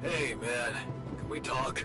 Hey, man. Can we talk?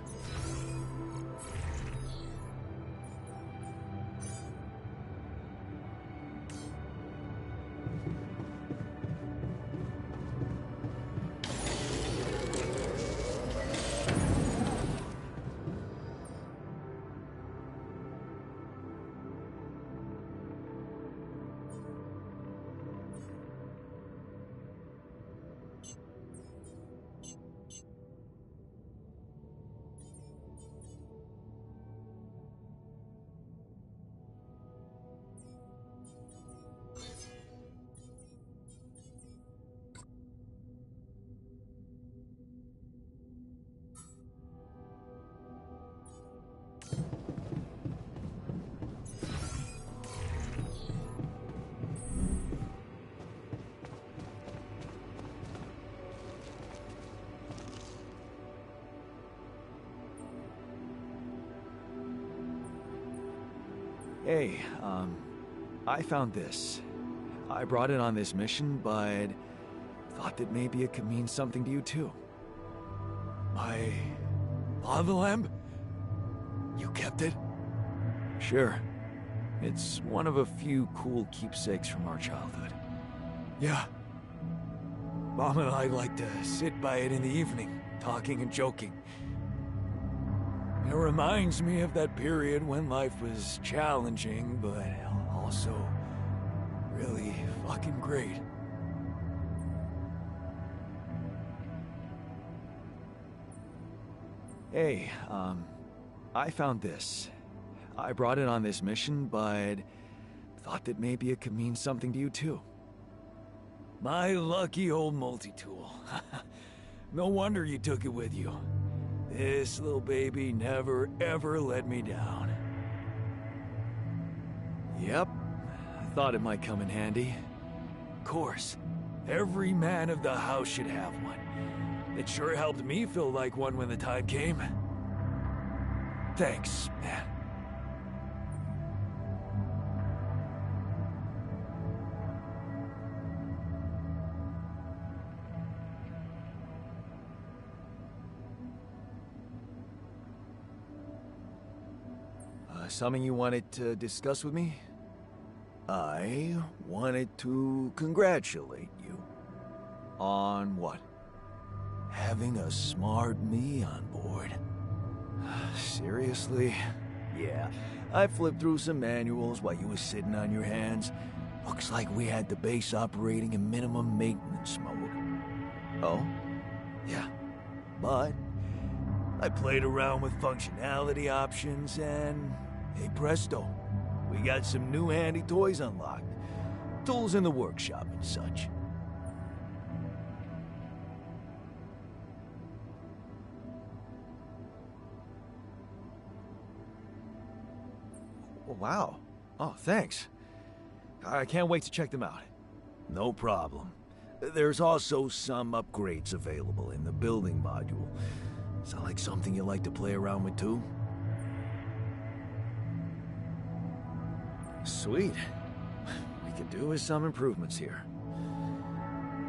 Hey, I found this. I brought it on this mission, but thought that maybe it could mean something to you too. My lava lamp? You kept it? Sure. It's one of a few cool keepsakes from our childhood. Yeah. Mom and I like to sit by it in the evening, talking and joking. It reminds me of that period when life was challenging, but also really fucking great. Hey, I found this. I brought it on this mission, but thought that maybe it could mean something to you too. My lucky old multi-tool. No wonder you took it with you. This little baby never ever let me down. Yep, I thought it might come in handy. Of course, every man of the house should have one. It sure helped me feel like one when the time came. Thanks, man. Something you wanted to discuss with me? I wanted to congratulate you. On what? Having a smart me on board. Seriously? Yeah, I flipped through some manuals while you was sitting on your hands. Looks like we had the base operating in minimum maintenance mode. Oh? Yeah. But I played around with functionality options and hey presto, we got some new handy toys unlocked. Tools in the workshop and such. Wow. Oh, thanks. I can't wait to check them out. No problem. There's also some upgrades available in the building module. Sound like something you like to play around with too? Sweet. We could do with some improvements here.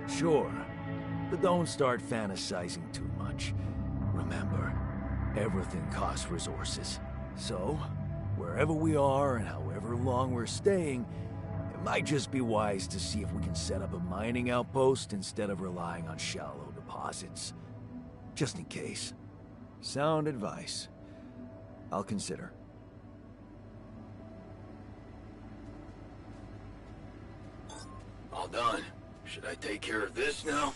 Sure, but don't start fantasizing too much. Remember, everything costs resources. So, wherever we are and however long we're staying, it might just be wise to see if we can set up a mining outpost instead of relying on shallow deposits. Just in case. Sound advice. I'll consider. All done. Should I take care of this now?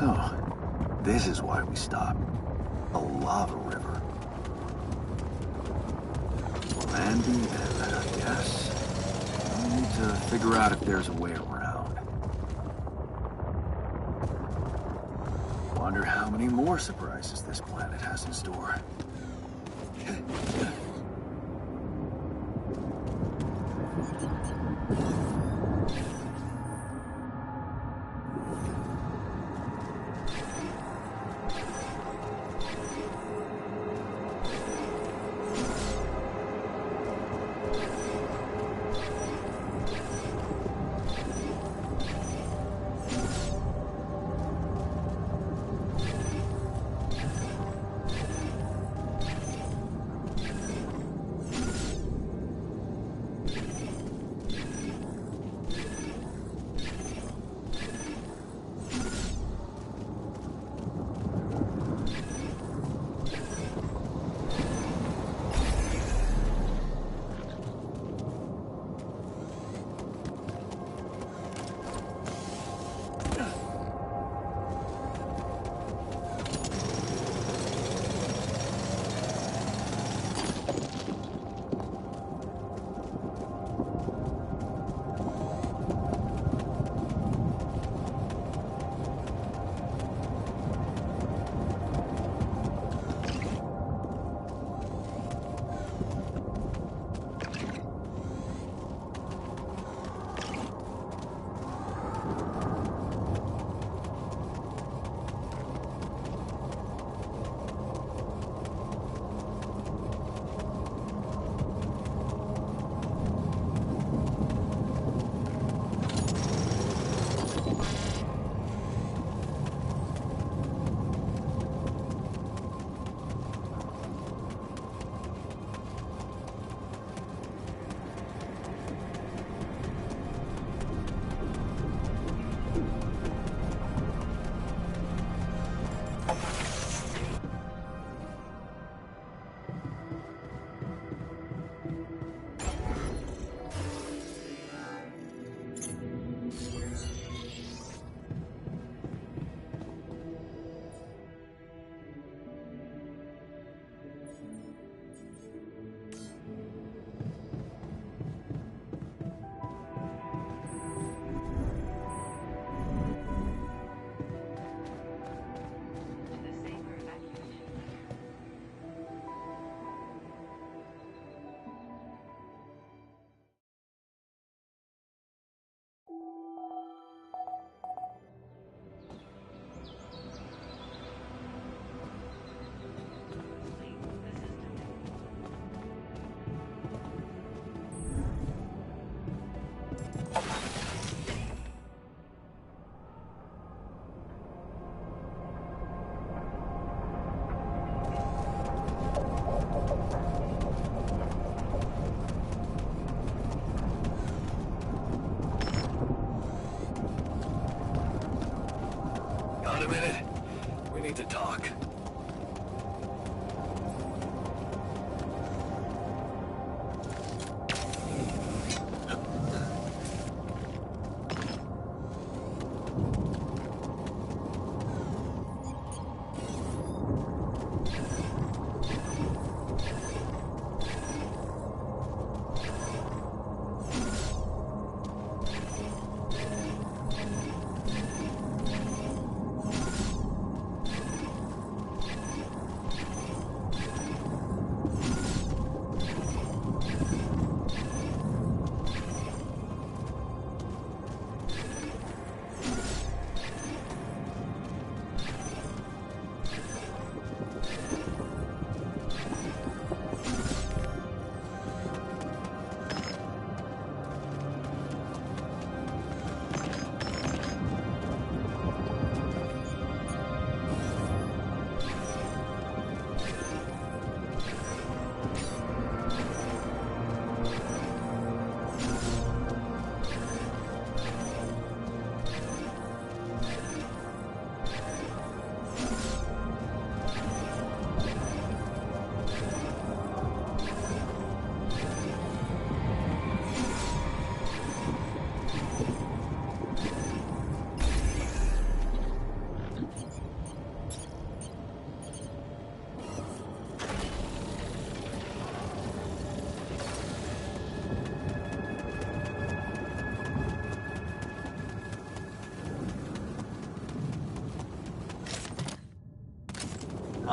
So, this is why we stopped. A lava river. Landy, and I guess we need to figure out if there's a way around. Wonder how many more surprises this planet has in store.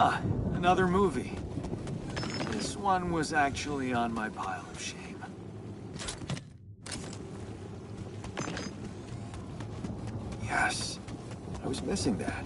Ah, another movie. This one was actually on my pile of shame. Yes, I was missing that.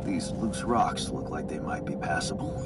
These loose rocks look like they might be passable.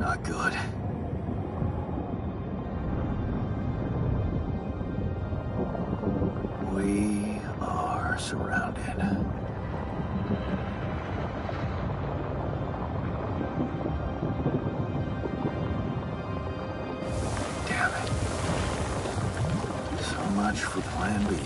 not good. We are surrounded. Damn it. So much for Plan B.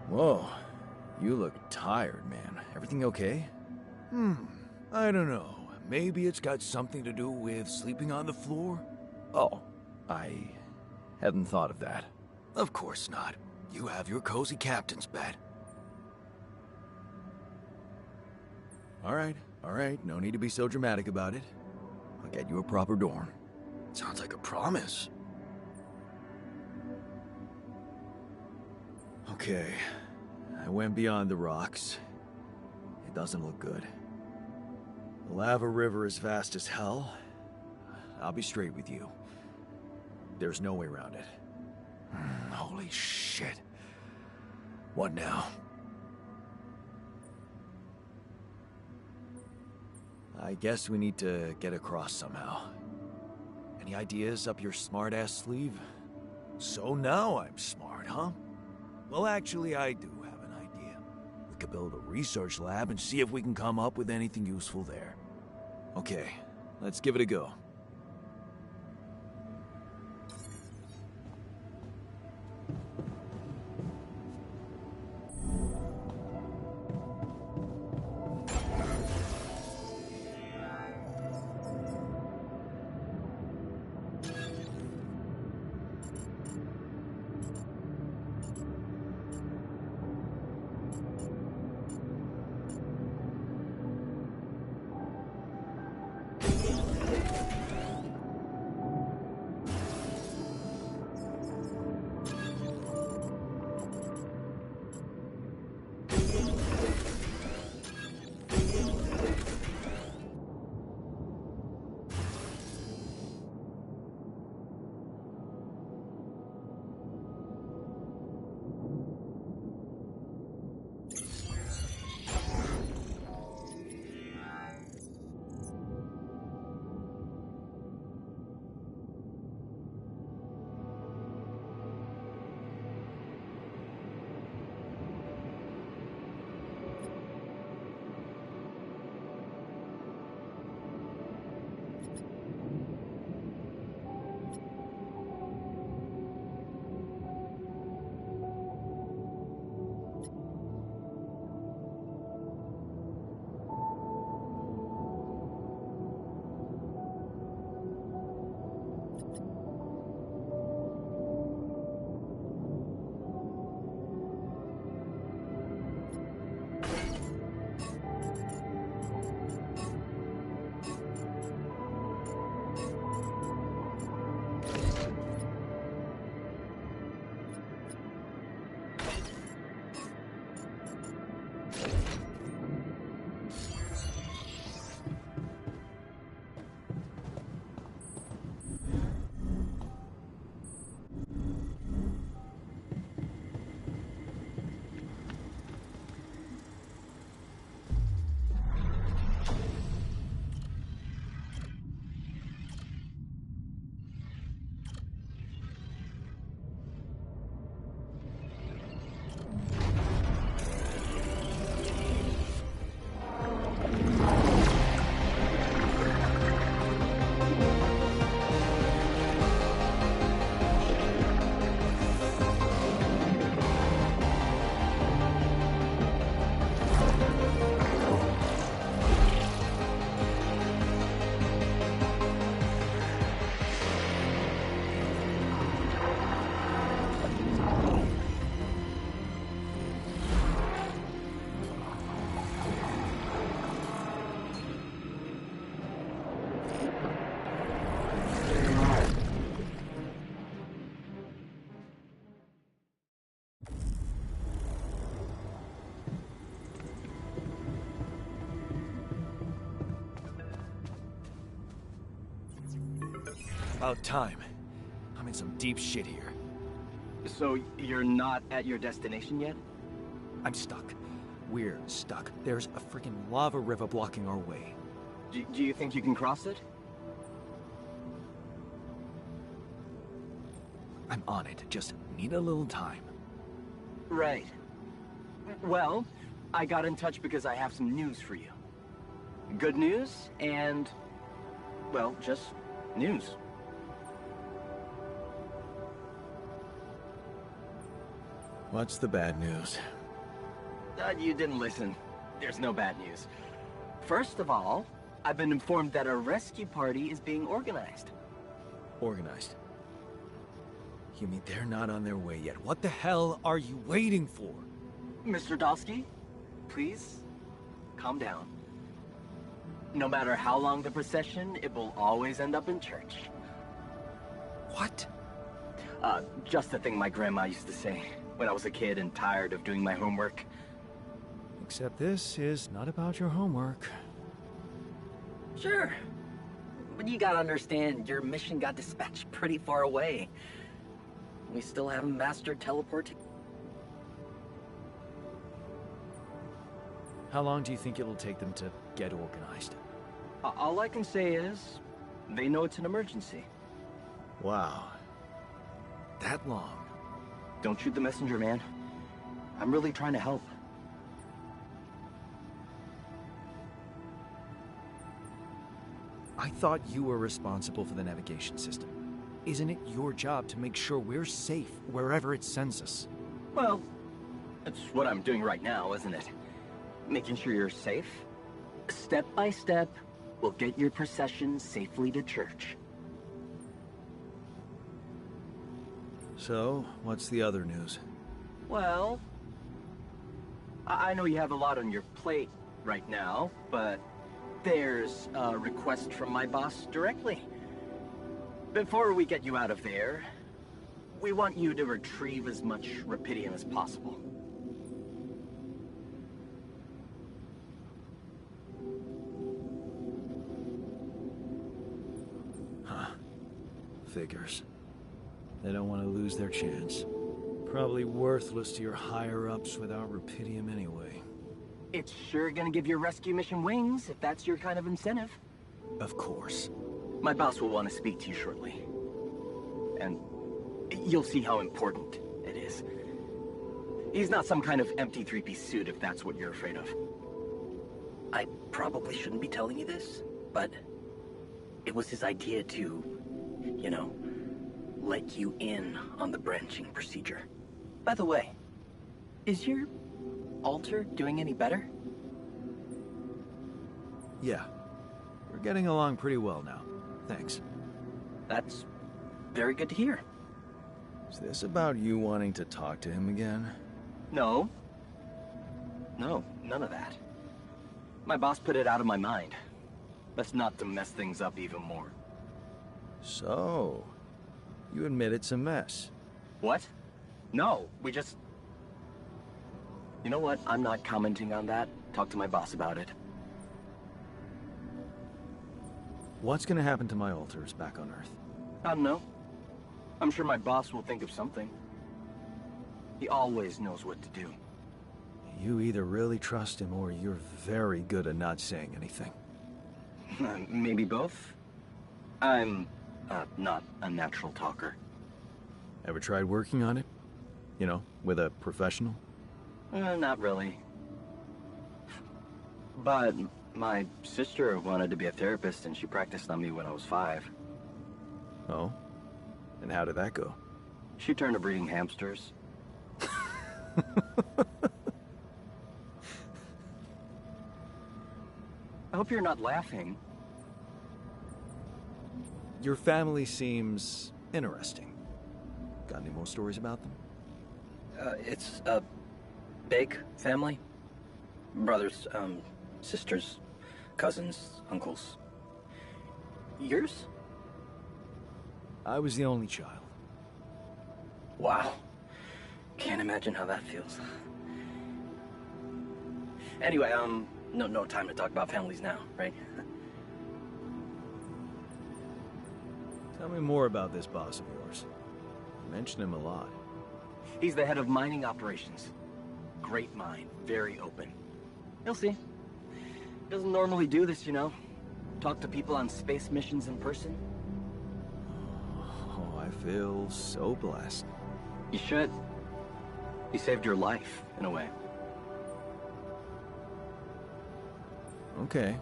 Whoa, you look tired, man. Everything okay? I don't know. Maybe it's got something to do with sleeping on the floor? Oh, I hadn't thought of that. Of course not. You have your cozy captain's bed. All right, no need to be so dramatic about it. I'll get you a proper dorm. Sounds like a promise. Okay, I went beyond the rocks. It doesn't look good. The lava river is vast as hell. I'll be straight with you. There's no way around it. Holy shit. What now? I guess we need to get across somehow. Any ideas up your smart-ass sleeve? So now I'm smart, huh? Well, actually, I do have an idea. We could build a research lab and see if we can come up with anything useful there. Okay, let's give it a go. About time. I'm in some deep shit here. So you're not at your destination yet? I'm stuck. We're stuck. There's a freaking lava river blocking our way. Do you think you can cross it? I'm on it. Just need a little time. Right. Well, I got in touch because I have some news for you. Good news and, well, just news. What's the bad news? You didn't listen. There's no bad news. First of all, I've been informed that a rescue party is being organized. Organized. You mean they're not on their way yet? What the hell are you waiting for? Mr. Dosky, please, calm down. No matter how long the procession, it will always end up in church. What? Just the thing my grandma used to say when I was a kid and tired of doing my homework. Except this is not about your homework. Sure. But you gotta understand, your mission got dispatched pretty far away. We still haven't mastered teleporting. How long do you think it'll take them to get organized? All I can say is, they know it's an emergency. Wow. That long? Don't shoot the messenger, man. I'm really trying to help. I thought you were responsible for the navigation system. Isn't it your job to make sure we're safe wherever it sends us? Well, that's what I'm doing right now, isn't it? Making sure you're safe. Step by step, we'll get your procession safely to church. So, what's the other news? Well, I know you have a lot on your plate right now, but there's a request from my boss directly. Before we get you out of there, we want you to retrieve as much Rapidium as possible. Huh. Figures. They don't want to lose their chance. Probably worthless to your higher-ups without Rapidium anyway. It's sure gonna give your rescue mission wings, if that's your kind of incentive. Of course. My boss will want to speak to you shortly. And you'll see how important it is. He's not some kind of empty three-piece suit if that's what you're afraid of. I probably shouldn't be telling you this, but it was his idea to, you know, let you in on the branching procedure. By the way, is your altar doing any better? Yeah. We're getting along pretty well now. Thanks. That's very good to hear. Is this about you wanting to talk to him again? No. No, none of that. My boss put it out of my mind. Best not to mess things up even more. So, you admit it's a mess. What? No, we just... You know what? I'm not commenting on that. Talk to my boss about it. What's gonna happen to my altars back on Earth? I don't know. I'm sure my boss will think of something. He always knows what to do. You either really trust him or you're very good at not saying anything. Maybe both? I'm not a natural talker. Ever tried working on it? You know, with a professional? Not really. But my sister wanted to be a therapist and she practiced on me when I was 5. Oh? And how did that go? She turned to breeding hamsters. I hope you're not laughing. Your family seems interesting. Got any more stories about them? It's a big family. Brothers, sisters, cousins, uncles. Yours? I was the only child. Wow. Can't imagine how that feels. Anyway, no time to talk about families now, right? Tell me more about this boss of yours. You mention him a lot. He's the head of mining operations. Great mind, very open. You'll see. Doesn't normally do this, you know. Talk to people on space missions in person. Oh, I feel so blessed. You should. He saved your life, in a way. Okay.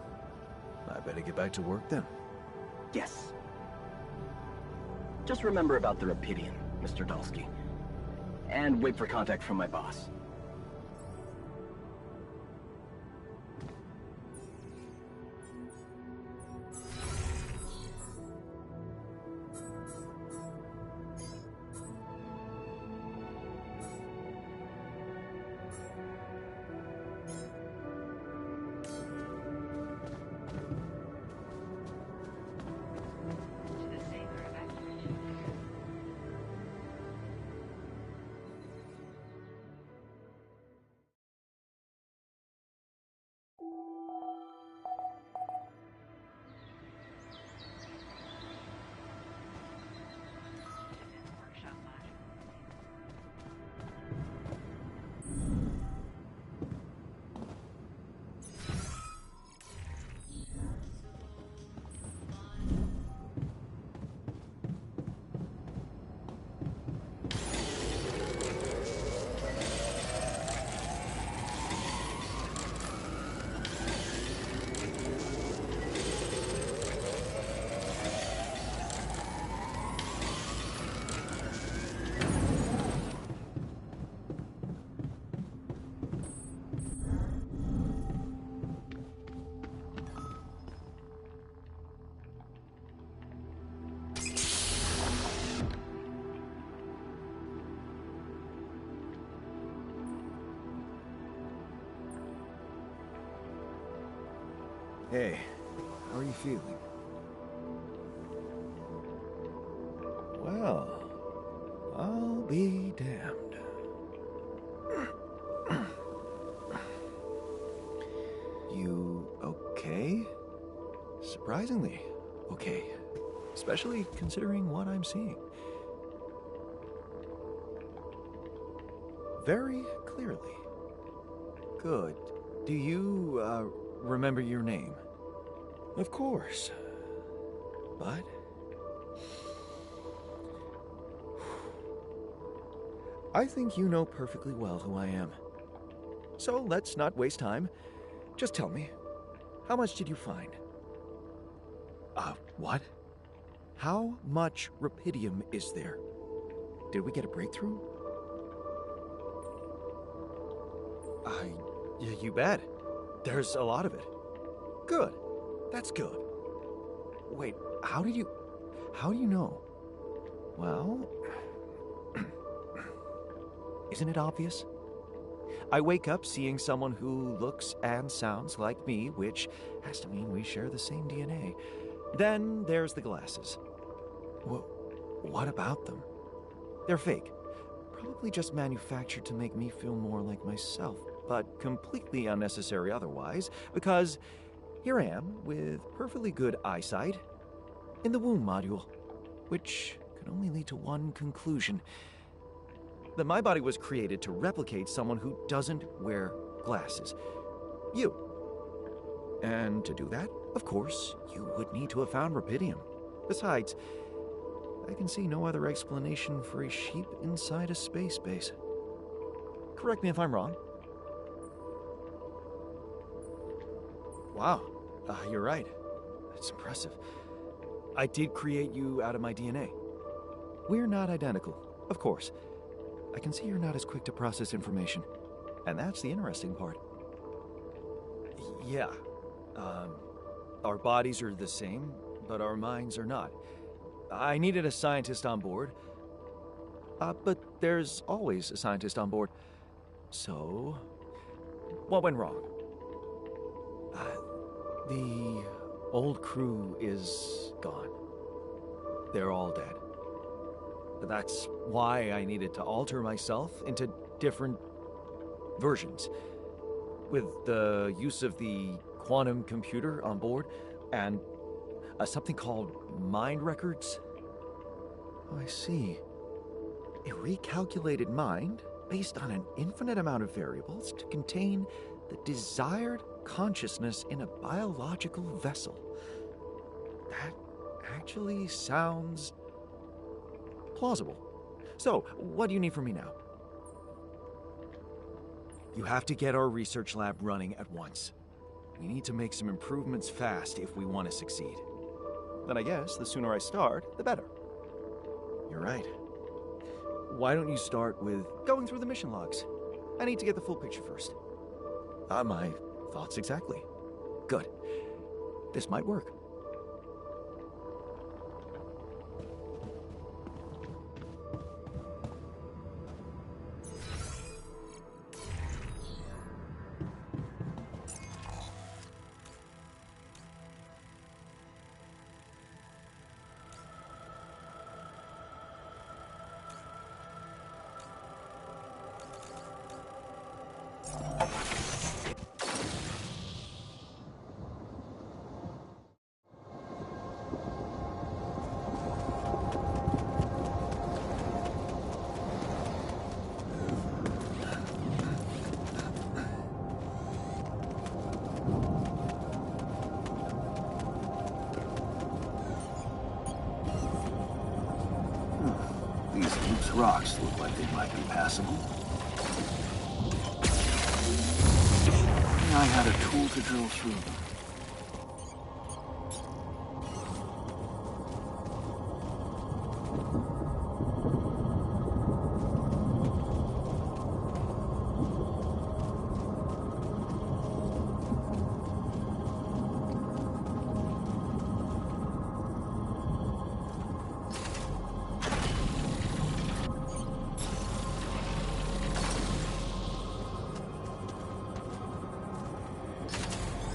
I better get back to work then. Yes. Just remember about the Rapidian, Mr. Dalsky. And wait for contact from my boss. Hey, how are you feeling? Well, I'll be damned. You okay? Surprisingly okay. Especially considering what I'm seeing. Very clearly. Good. Do you, remember your name? Of course. But... I think you know perfectly well who I am. So let's not waste time. Just tell me, how much did you find? What? How much Rapidium is there? Did we get a breakthrough? Yeah, you bet. There's a lot of it. Good. That's good. Wait, how do you know? Well, isn't it obvious? I wake up seeing someone who looks and sounds like me, which has to mean we share the same DNA. Then there's the glasses. What about them? They're fake. Probably just manufactured to make me feel more like myself, but completely unnecessary otherwise, because here I am with perfectly good eyesight in the womb module, which can only lead to one conclusion: that my body was created to replicate someone who doesn't wear glasses. You. And to do that, of course, you would need to have found Rapidium. Besides, I can see no other explanation for a sheep inside a space base. Correct me if I'm wrong. Wow, you're right. That's impressive. I did create you out of my DNA. We're not identical, of course. I can see you're not as quick to process information. And that's the interesting part. Yeah. Our bodies are the same, but our minds are not. I needed a scientist on board. But there's always a scientist on board. So, what went wrong? The old crew is gone. They're all dead. That's why I needed to alter myself into different versions. With the use of the quantum computer on board and something called mind records. Oh, I see. A recalculated mind based on an infinite amount of variables to contain the desired consciousness in a biological vessel. That actually sounds plausible. So, what do you need from me now? You have to get our research lab running at once. We need to make some improvements fast if we want to succeed. Then I guess the sooner I start, the better. You're right. Why don't you start with going through the mission logs? I need to get the full picture first. My thoughts exactly. Good. This might work. These loose rocks look like they might be passable. I had a tool to drill through them.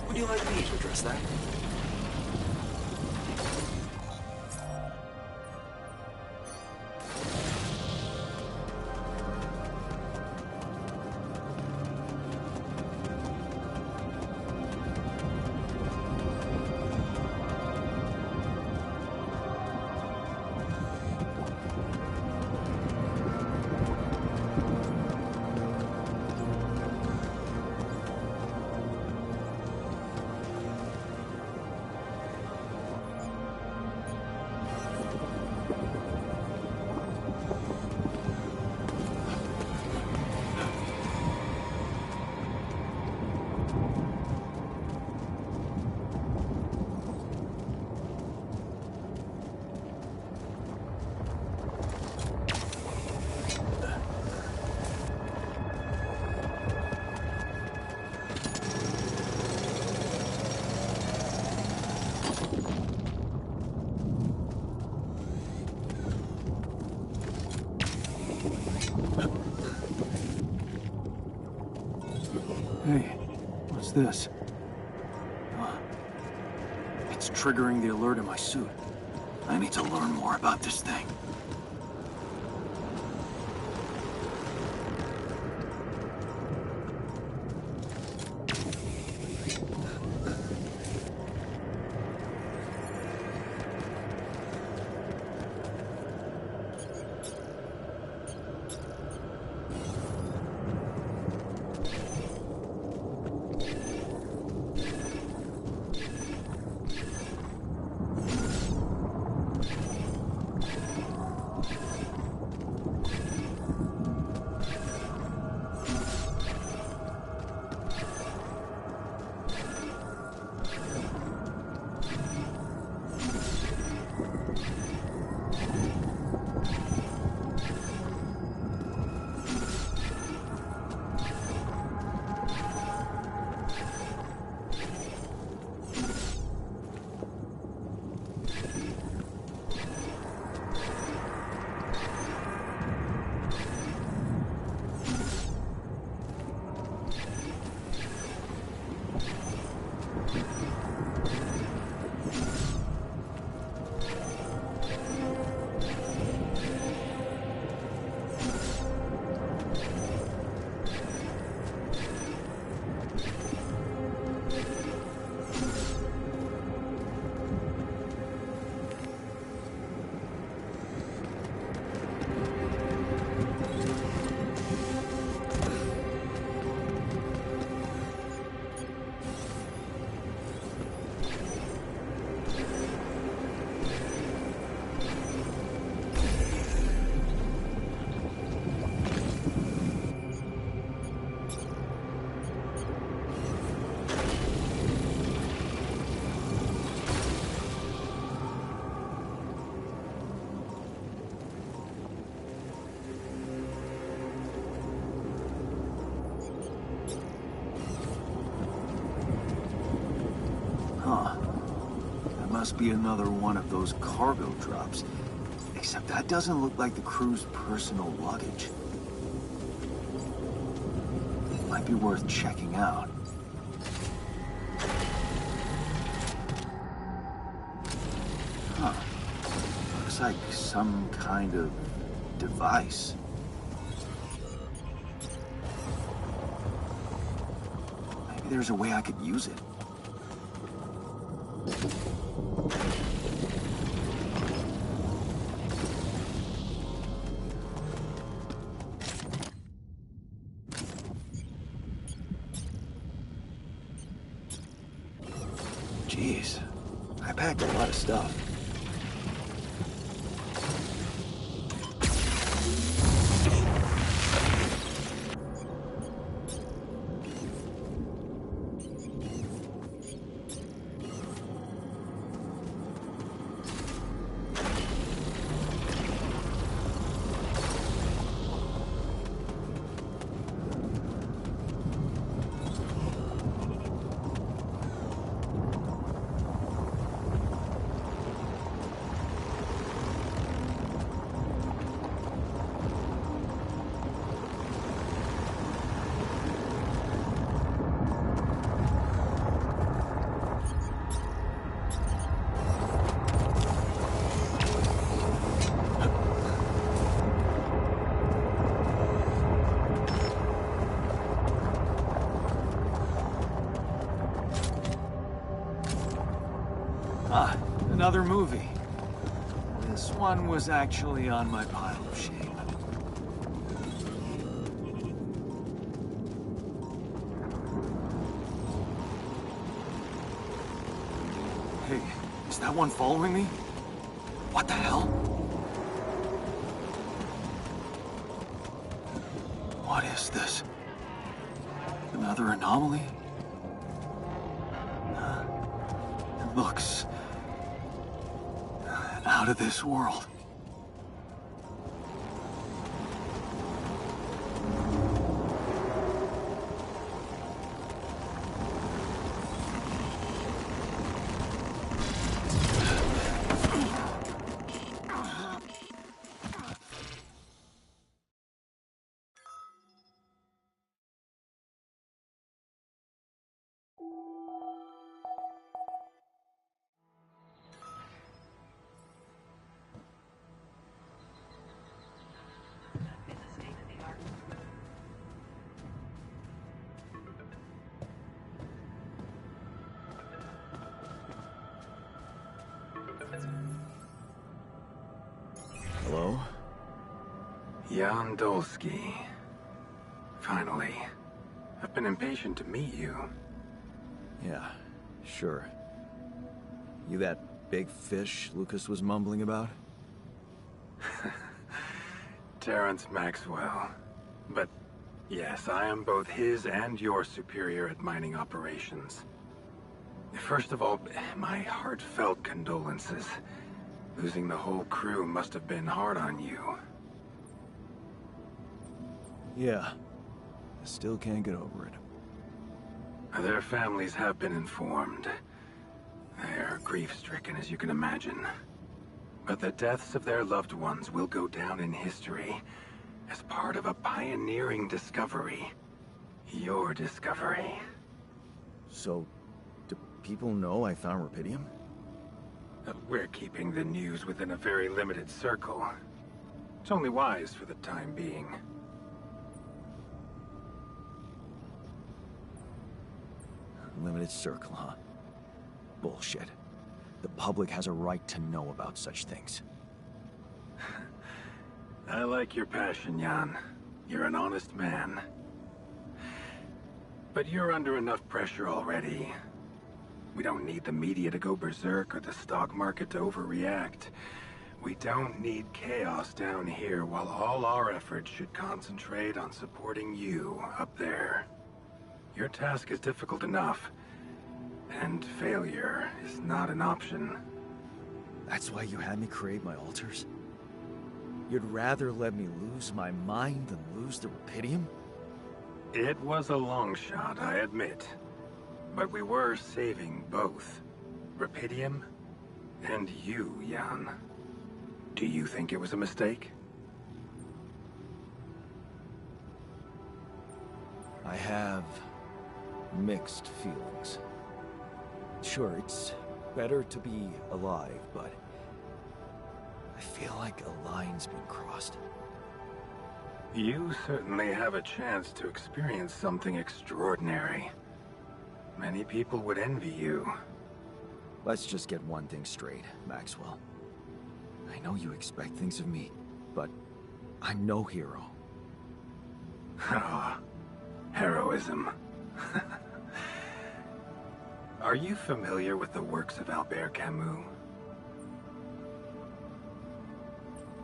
Would you like me to address that? Hey, what's this? It's triggering the alert in my suit. I need to learn more about this thing. must be another one of those cargo drops. Except that doesn't look like the crew's personal luggage. Might be worth checking out. Huh. Looks like some kind of device. Maybe there's a way I could use it. Jeez, I packed a lot of stuff. Ah, another movie. This one was actually on my pile of shame. Hey, is that one following me? What the hell? What is this? Another anomaly? It looks out of this world. Hello? Jan Dolsky. Finally. I've been impatient to meet you. Yeah, sure. You that big fish Lucas was mumbling about? Terrence Maxwell. But yes, I am both his and your superior at mining operations. First of all, my heartfelt condolences. Losing the whole crew must have been hard on you. Yeah. I still can't get over it. Their families have been informed. They're grief-stricken, as you can imagine. But the deaths of their loved ones will go down in history as part of a pioneering discovery. Your discovery. So, do people know I found Rapidium? We're keeping the news within a very limited circle. It's only wise for the time being. Limited circle, huh? Bullshit. The public has a right to know about such things. I like your passion, Jan. You're an honest man. But you're under enough pressure already. We don't need the media to go berserk or the stock market to overreact. We don't need chaos down here while all our efforts should concentrate on supporting you up there. Your task is difficult enough, and failure is not an option. That's why you had me create my altars? You'd rather let me lose my mind than lose the Rapidium? It was a long shot, I admit. But we were saving both Rapidium And you, Jan. Do you think it was a mistake? I have mixed feelings. Sure, it's better to be alive, but I feel like a line's been crossed. You certainly have a chance to experience something extraordinary. Many people would envy you. Let's just get one thing straight, Maxwell. I know you expect things of me, but I'm no hero. Ah, heroism. Are you familiar with the works of Albert Camus?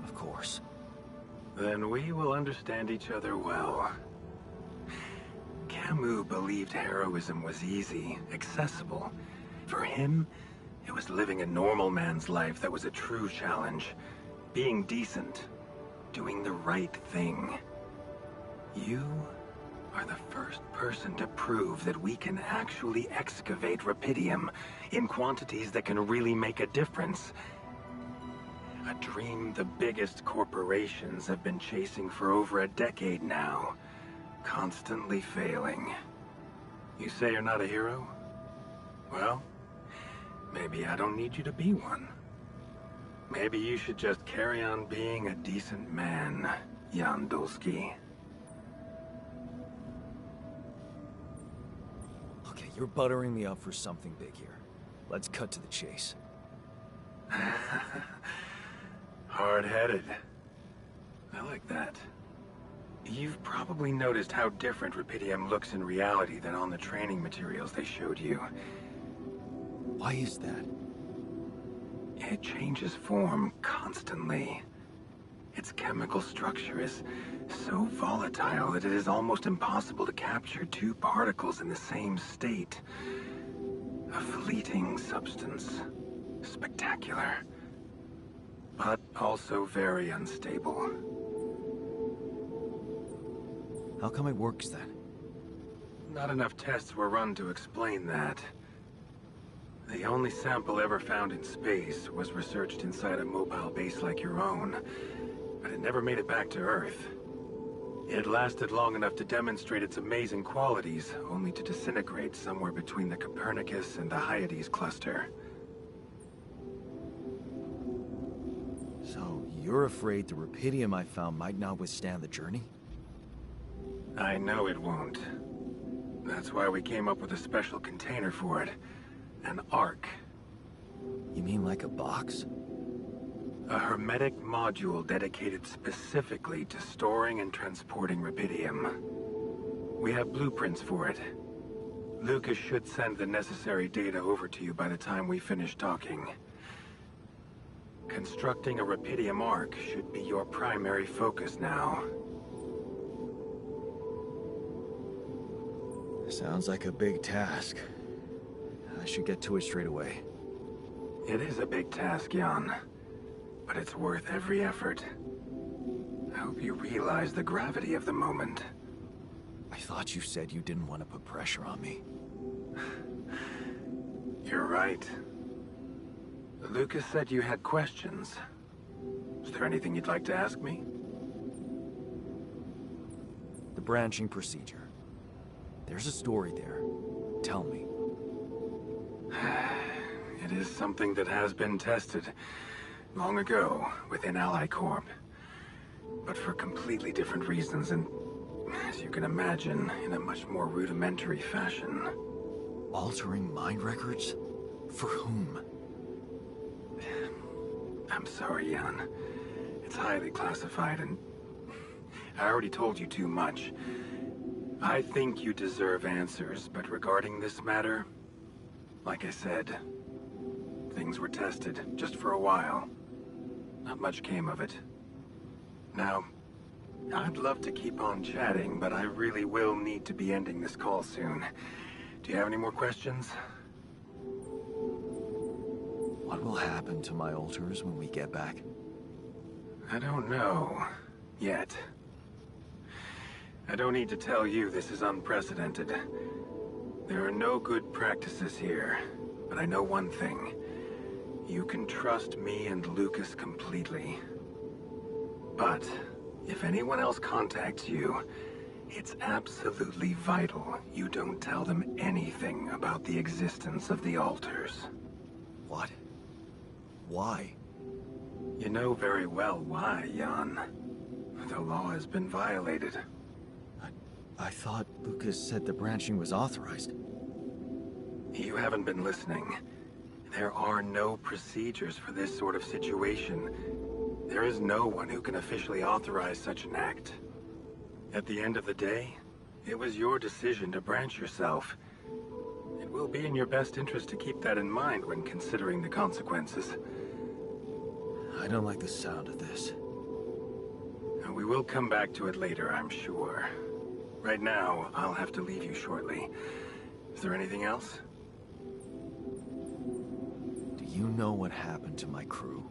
Of course. Then we will understand each other well. Camus believed heroism was easy, accessible. For him, it was living a normal man's life that was a true challenge. Being decent. Doing the right thing. You are the first person to prove that we can actually excavate rupidium in quantities that can really make a difference. A dream the biggest corporations have been chasing for over a decade now. Constantly failing. You say you're not a hero? Well, maybe I don't need you to be one. Maybe you should just carry on being a decent man, Jan Dulski. Okay, you're buttering me up for something big here. Let's cut to the chase. Hard-headed. I like that. You've probably noticed how different rupidium looks in reality than on the training materials they showed you. Why is that? It changes form constantly. Its chemical structure is so volatile that it is almost impossible to capture two particles in the same state. A fleeting substance. Spectacular. But also very unstable. How come it works then? Not enough tests were run to explain that. The only sample ever found in space was researched inside a mobile base like your own, but it never made it back to Earth. It lasted long enough to demonstrate its amazing qualities, only to disintegrate somewhere between the Copernicus and the Hyades cluster. So, you're afraid the rupidium I found might not withstand the journey? I know it won't. That's why we came up with a special container for it. An Ark. You mean like a box? A hermetic module dedicated specifically to storing and transporting rupidium. We have blueprints for it. Lucas should send the necessary data over to you by the time we finish talking. Constructing a rupidium Ark should be your primary focus now. Sounds like a big task. I should get to it straight away. It is a big task, Jan. But it's worth every effort. I hope you realize the gravity of the moment. I thought you said you didn't want to put pressure on me. You're right. Lucas said you had questions. Is there anything you'd like to ask me? The branching procedure. There's a story there. Tell me. It is something that has been tested long ago within Ally Corp. But for completely different reasons and, as you can imagine, in a much more rudimentary fashion. Altering mind records? For whom? I'm sorry, Jan. It's highly classified and I already told you too much. I think you deserve answers, but regarding this matter, like I said, things were tested just for a while. Not much came of it. Now, I'd love to keep on chatting, but I really will need to be ending this call soon. Do you have any more questions? What will happen to my alters when we get back? I don't know. Yet. I don't need to tell you this is unprecedented. There are no good practices here, but I know one thing. You can trust me and Lucas completely. But if anyone else contacts you, it's absolutely vital you don't tell them anything about the existence of the altars. What? Why? You know very well why, Jan. The law has been violated. I thought Lucas said the branching was authorized. You haven't been listening. There are no procedures for this sort of situation. There is no one who can officially authorize such an act. At the end of the day, it was your decision to branch yourself. It will be in your best interest to keep that in mind when considering the consequences. I don't like the sound of this. We will come back to it later, I'm sure. Right now, I'll have to leave you shortly. Is there anything else? Do you know what happened to my crew?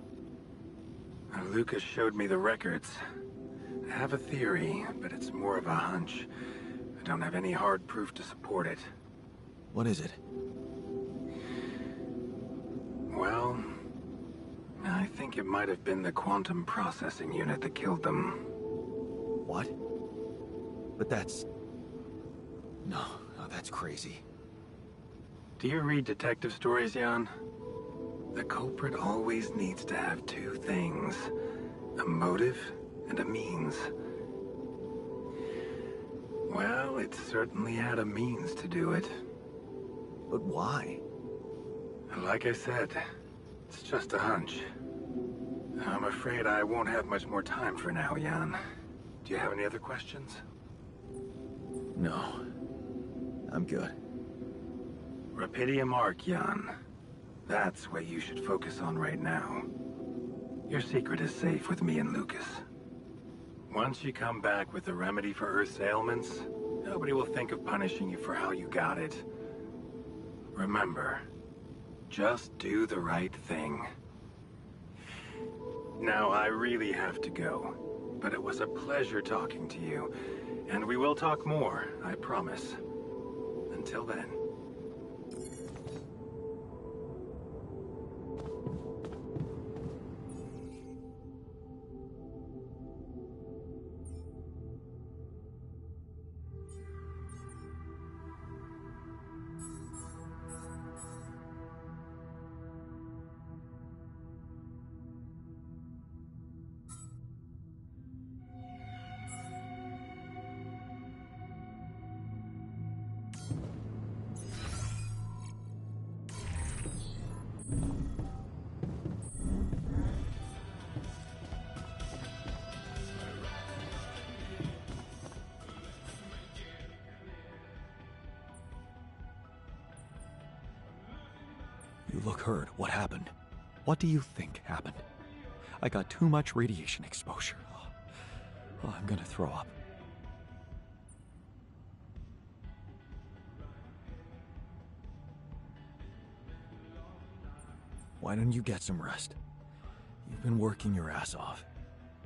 Lucas showed me the records. I have a theory, but it's more of a hunch. I don't have any hard proof to support it. What is it? Well, I think it might have been the quantum processing unit that killed them. What? But that's... No, that's crazy. Do you read detective stories, Jan? The culprit always needs to have two things. A motive and a means. Well, it certainly had a means to do it. But why? Like I said, it's just a hunch. I'm afraid I won't have much more time for now, Jan. Do you have any other questions? No. I'm good. Rapidium Arc, Jan. That's what you should focus on right now. Your secret is safe with me and Lucas. Once you come back with a remedy for Earth's ailments, nobody will think of punishing you for how you got it. Remember, just do the right thing. Now, I really have to go, but it was a pleasure talking to you, and we will talk more, I promise. Until then. You look hurt. What happened? What do you think happened? I got too much radiation exposure. Oh, I'm gonna throw up. Why don't you get some rest? You've been working your ass off.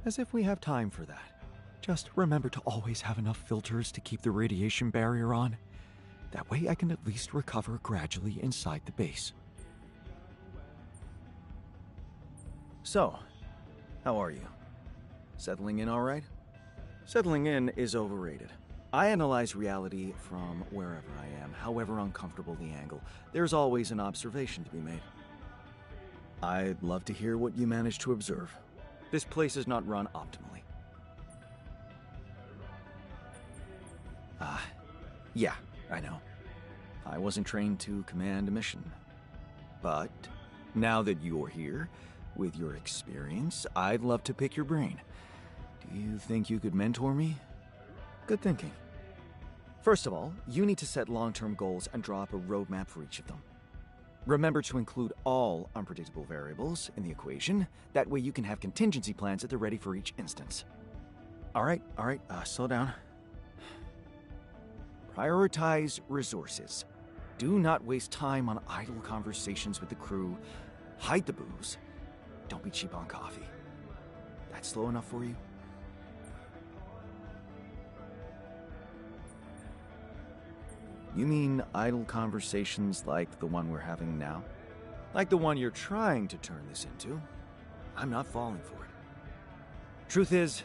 As if we have time for that. Just remember to always have enough filters to keep the radiation barrier on. That way I can at least recover gradually inside the base. So, how are you? Settling in all right? Settling in is overrated. I analyze reality from wherever I am, however uncomfortable the angle. There's always an observation to be made. I'd love to hear what you managed to observe. This place is not run optimally. Yeah, I know. I wasn't trained to command a mission. But now that you're here, with your experience, I'd love to pick your brain. Do you think you could mentor me? Good thinking. First of all, you need to set long-term goals and draw up a roadmap for each of them. Remember to include all unpredictable variables in the equation. That way you can have contingency plans at the ready for each instance. All right, slow down. Prioritize resources. Do not waste time on idle conversations with the crew. Hide the booze. Don't be cheap on coffee. That's slow enough for you? You mean idle conversations like the one we're having now? Like the one you're trying to turn this into. I'm not falling for it. Truth is,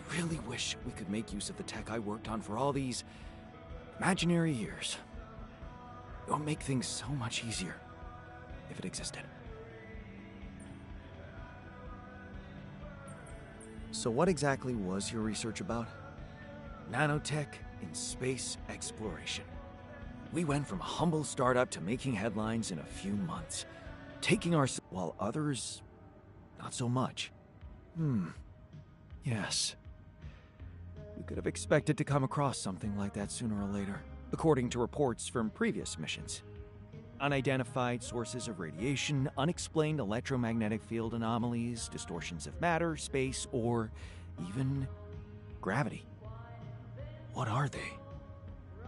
I really wish we could make use of the tech I worked on for all these imaginary years. It would make things so much easier if it existed. So what exactly was your research about? Nanotech in space exploration. We went from a humble startup to making headlines in a few months, taking our while others, not so much. Yes. We could have expected to come across something like that sooner or later, according to reports from previous missions. Unidentified sources of radiation, unexplained electromagnetic field anomalies, distortions of matter, space, or even gravity. What are they?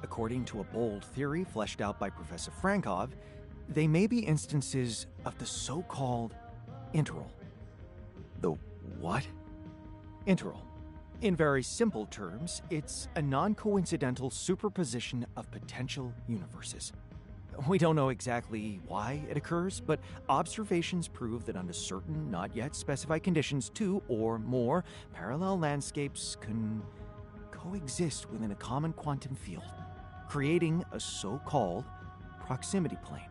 According to a bold theory fleshed out by Professor Frankov, they may be instances of the so-called interval. The what? Interval. In very simple terms, it's a non-coincidental superposition of potential universes. We don't know exactly why it occurs, but observations prove that under certain, not yet specified conditions, two or more parallel landscapes can coexist within a common quantum field, creating a so-called proximity plane.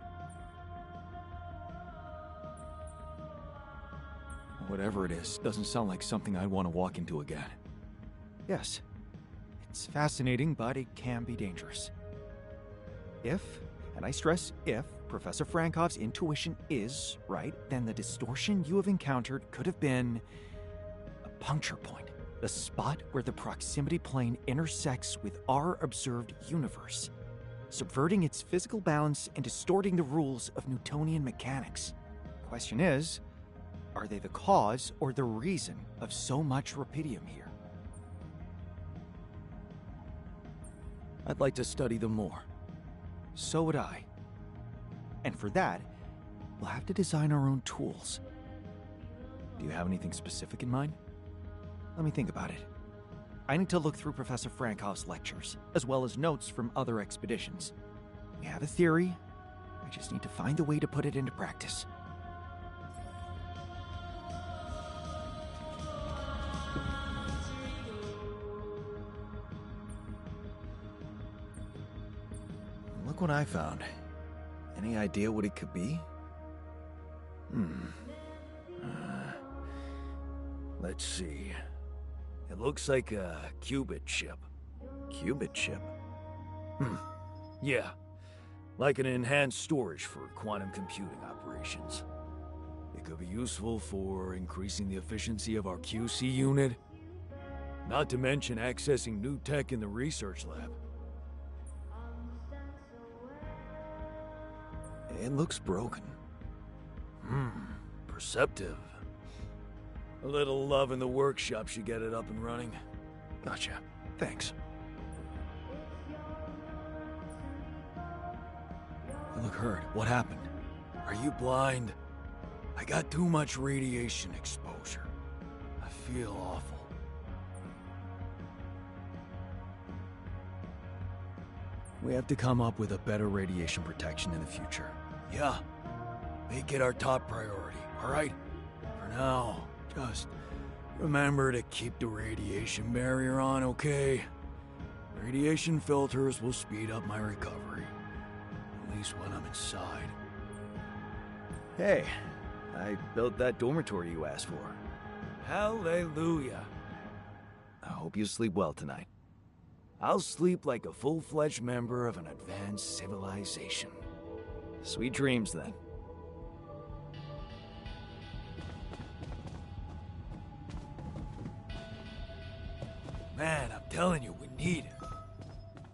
Whatever it is, doesn't sound like something I'd want to walk into again. Yes, it's fascinating, but it can be dangerous. If, and I stress if, Professor Frankov's intuition is right, then the distortion you have encountered could have been a puncture point, the spot where the proximity plane intersects with our observed universe, subverting its physical balance and distorting the rules of Newtonian mechanics. Question is, are they the cause or the reason of so much rupidium here? I'd like to study them more. So would I. And for that, we'll have to design our own tools. Do you have anything specific in mind? Let me think about it. I need to look through Professor Frankov's lectures, as well as notes from other expeditions. We have a theory, I just need to find a way to put it into practice. Look what I found. Any idea what it could be? Let's see. It looks like a qubit chip. Qubit chip? Yeah. Like an enhanced storage for quantum computing operations. It could be useful for increasing the efficiency of our QC unit. Not to mention accessing new tech in the research lab. It looks broken. Perceptive. A little love in the workshop should get it up and running. Gotcha. Thanks. You look hurt. What happened? Are you blind? I got too much radiation exposure. I feel awful. We have to come up with a better radiation protection in the future. Yeah. Make it our top priority, alright? For now, just remember to keep the radiation barrier on, okay? Radiation filters will speed up my recovery. At least when I'm inside. Hey, I built that dormitory you asked for. Hallelujah. I hope you sleep well tonight. I'll sleep like a full-fledged member of an advanced civilization. Sweet dreams, then. Man, I'm telling you, we need it.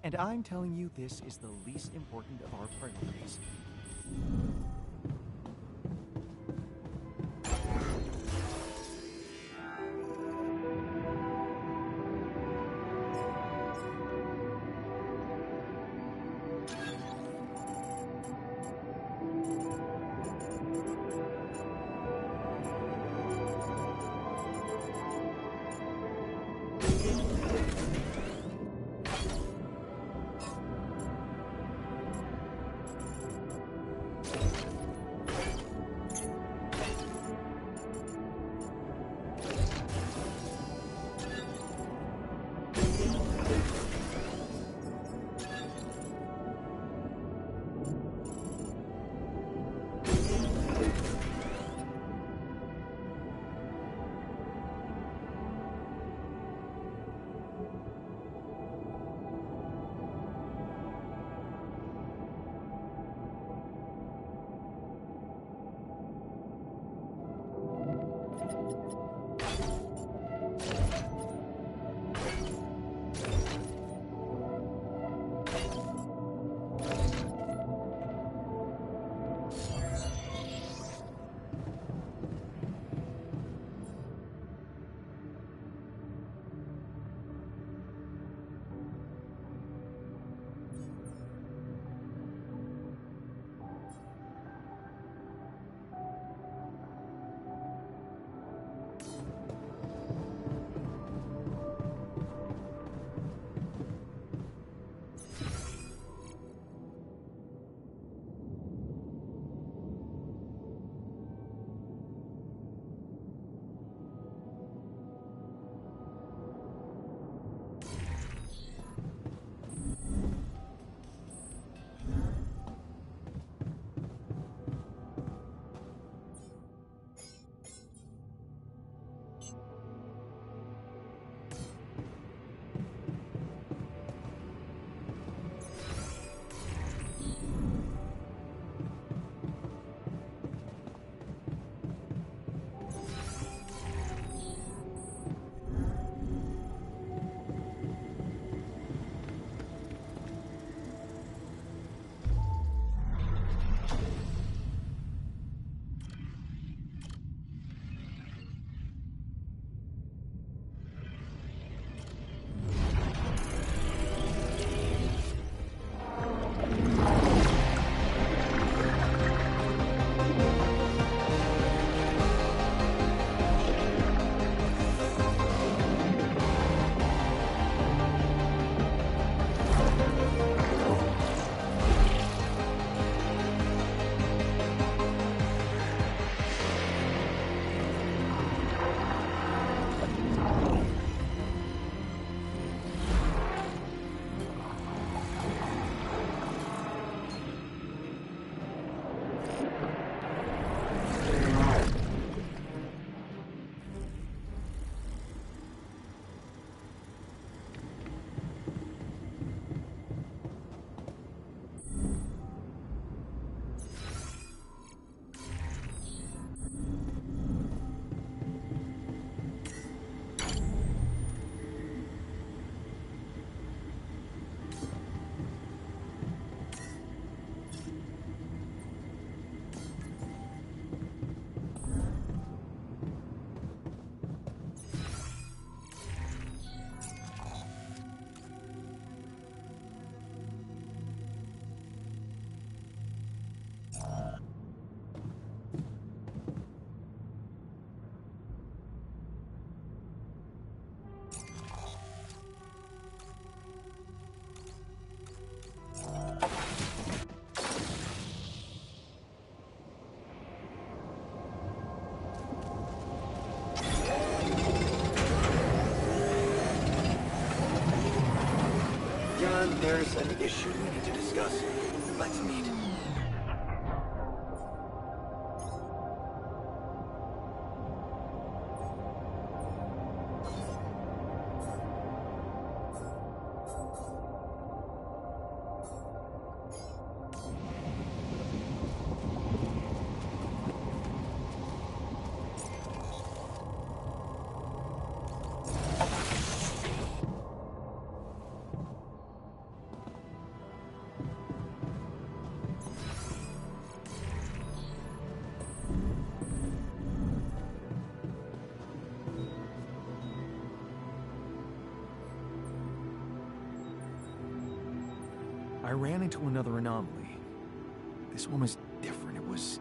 And I'm telling you this is the least important of our priorities. There's an issue we need to discuss. Let's meet. I ran into another anomaly. This one was different. It was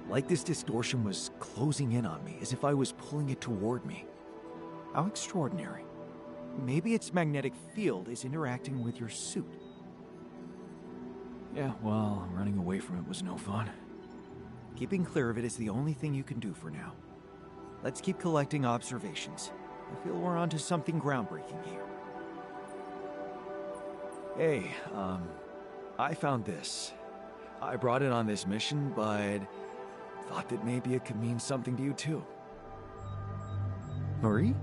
like this distortion was closing in on me, as if I was pulling it toward me. How extraordinary. Maybe its magnetic field is interacting with your suit. Yeah, well, running away from it was no fun. Keeping clear of it is the only thing you can do for now. Let's keep collecting observations. I feel we're onto something groundbreaking here. Hey, I found this. I brought it on this mission, but thought that maybe it could mean something to you too. Marie?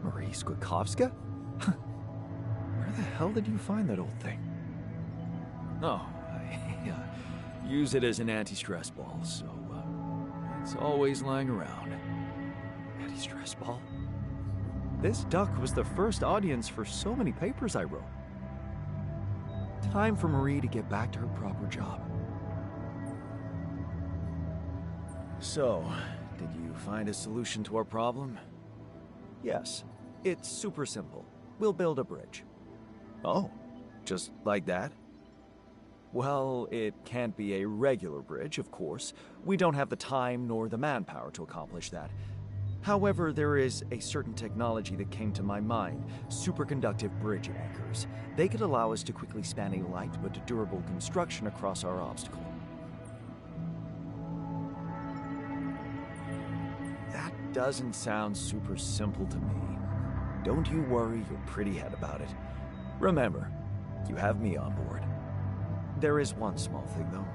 Marie Skłodowska? Where the hell did you find that old thing? Oh, I use it as an anti-stress ball, so it's always lying around. bloody stress ball. This duck was the first audience for so many papers I wrote. Time for Marie to get back to her proper job. So, did you find a solution to our problem? Yes, it's super simple. We'll build a bridge. Oh, just like that? Well, it can't be a regular bridge, of course. We don't have the time nor the manpower to accomplish that. However, there is a certain technology that came to my mind, superconductive bridge anchors. They could allow us to quickly span a light but durable construction across our obstacle. That doesn't sound super simple to me. Don't you worry your pretty head about it. Remember, you have me on board. There is one small thing, though.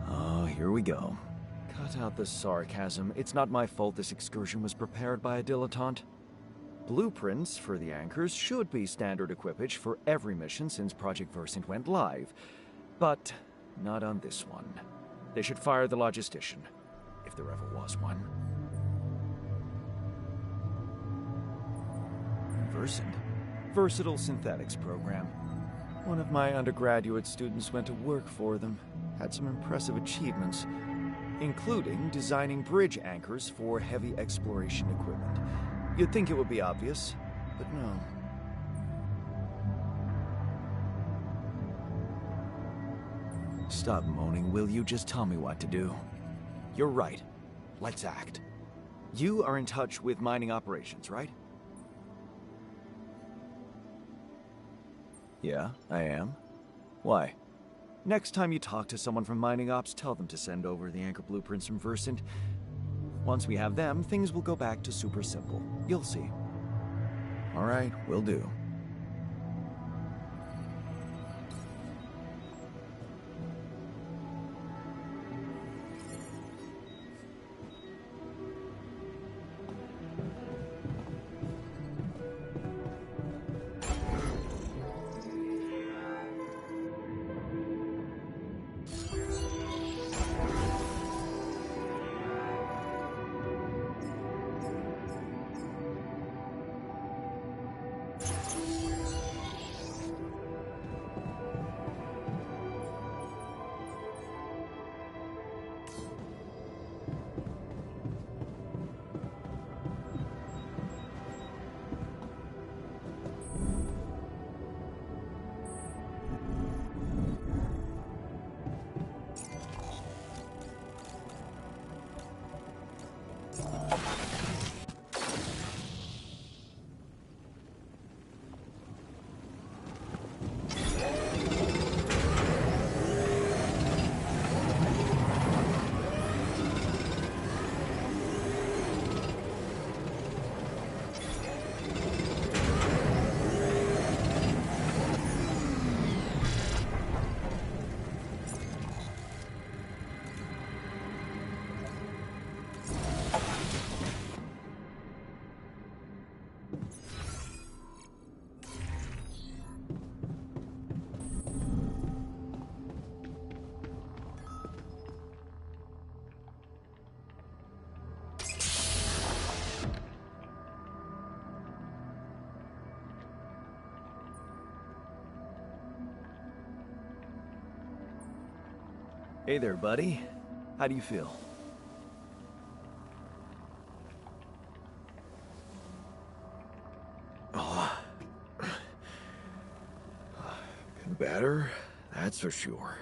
Oh, here we go. Cut out the sarcasm. It's not my fault this excursion was prepared by a dilettante. Blueprints for the anchors should be standard equipage for every mission since Project Versant went live. But not on this one. They should fire the logistician, if there ever was one. Versant? Versatile Synthetics Program. One of my undergraduate students went to work for them. Had some impressive achievements, including designing bridge anchors for heavy exploration equipment. You'd think it would be obvious, but no. Stop moaning, will you? Just tell me what to do. You're right. Let's act. You are in touch with mining operations, right? Yeah, I am. Why? Next time you talk to someone from mining ops, tell them to send over the anchor blueprints from Versant. Once we have them, things will go back to super simple. You'll see. All right, will do. Hey there, buddy. How do you feel? Oh, been better, that's for sure.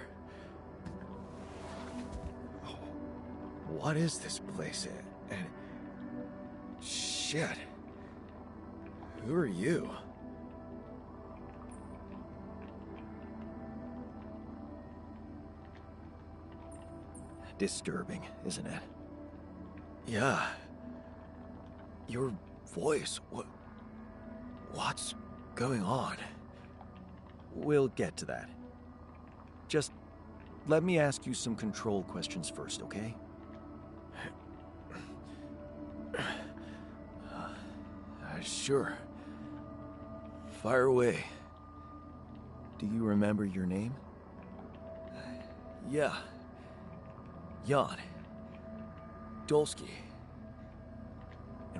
Oh, what is this place? And shit. Who are you? Disturbing, isn't it? Yeah. Your voice, what's going on? We'll get to that. Just let me ask you some control questions first, okay? Sure. Fire away. Do you remember your name? Yeah. Jan. Dolsky.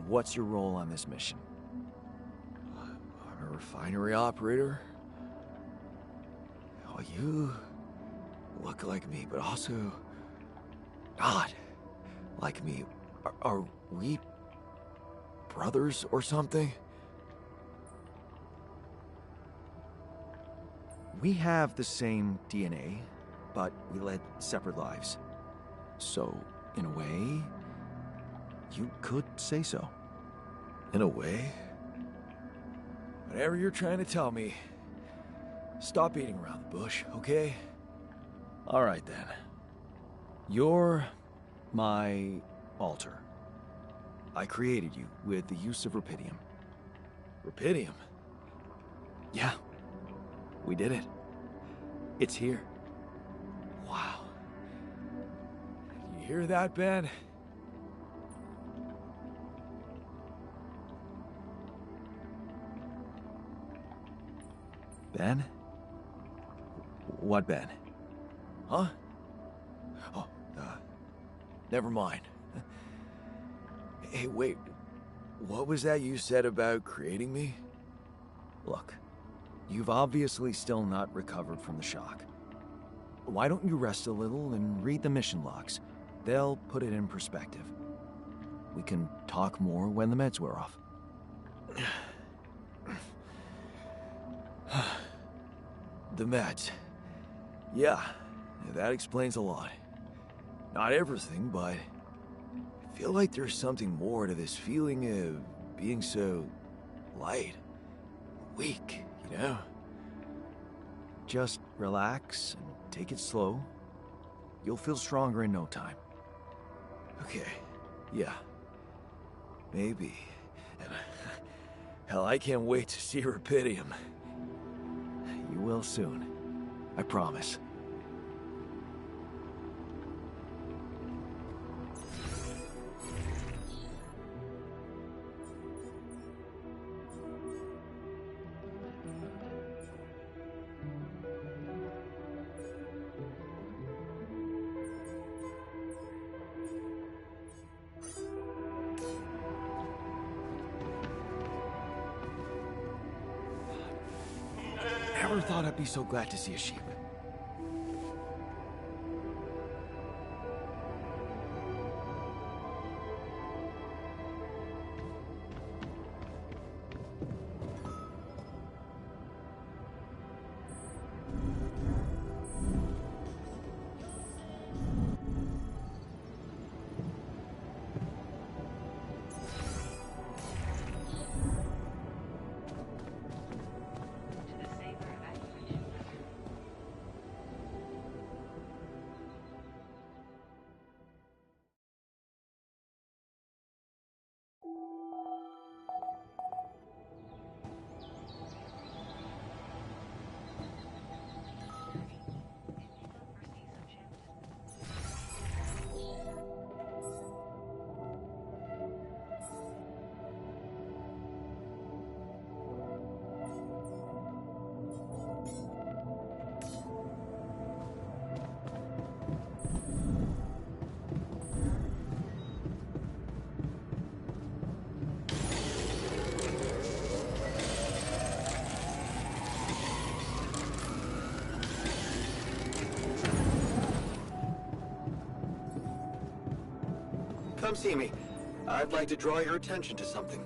And what's your role on this mission? I'm a refinery operator. Oh, you look like me, but also not like me. Are we brothers or something? We have the same DNA, but we led separate lives. So, in a way, you could say so. In a way? Whatever you're trying to tell me, stop beating around the bush, okay? All right, then. You're my alter. I created you with the use of Rapidium. Rapidium? Yeah, we did it. It's here. Wow. You hear that, Ben? Ben? What Ben? Huh? Oh, never mind. Hey, wait. What was that you said about creating me? Look, you've obviously still not recovered from the shock. Why don't you rest a little and read the mission logs? They'll put it in perspective. We can talk more when the meds wear off. The meds. Yeah, that explains a lot. Not everything, but I feel like there's something more to this feeling of being so light, weak, you know? Just relax and take it slow. You'll feel stronger in no time. Okay, yeah. Maybe. And hell, I can't wait to see Rapidium. You will soon. I promise. Never thought I'd be so glad to see a sheep. Come see me. I'd like to draw your attention to something.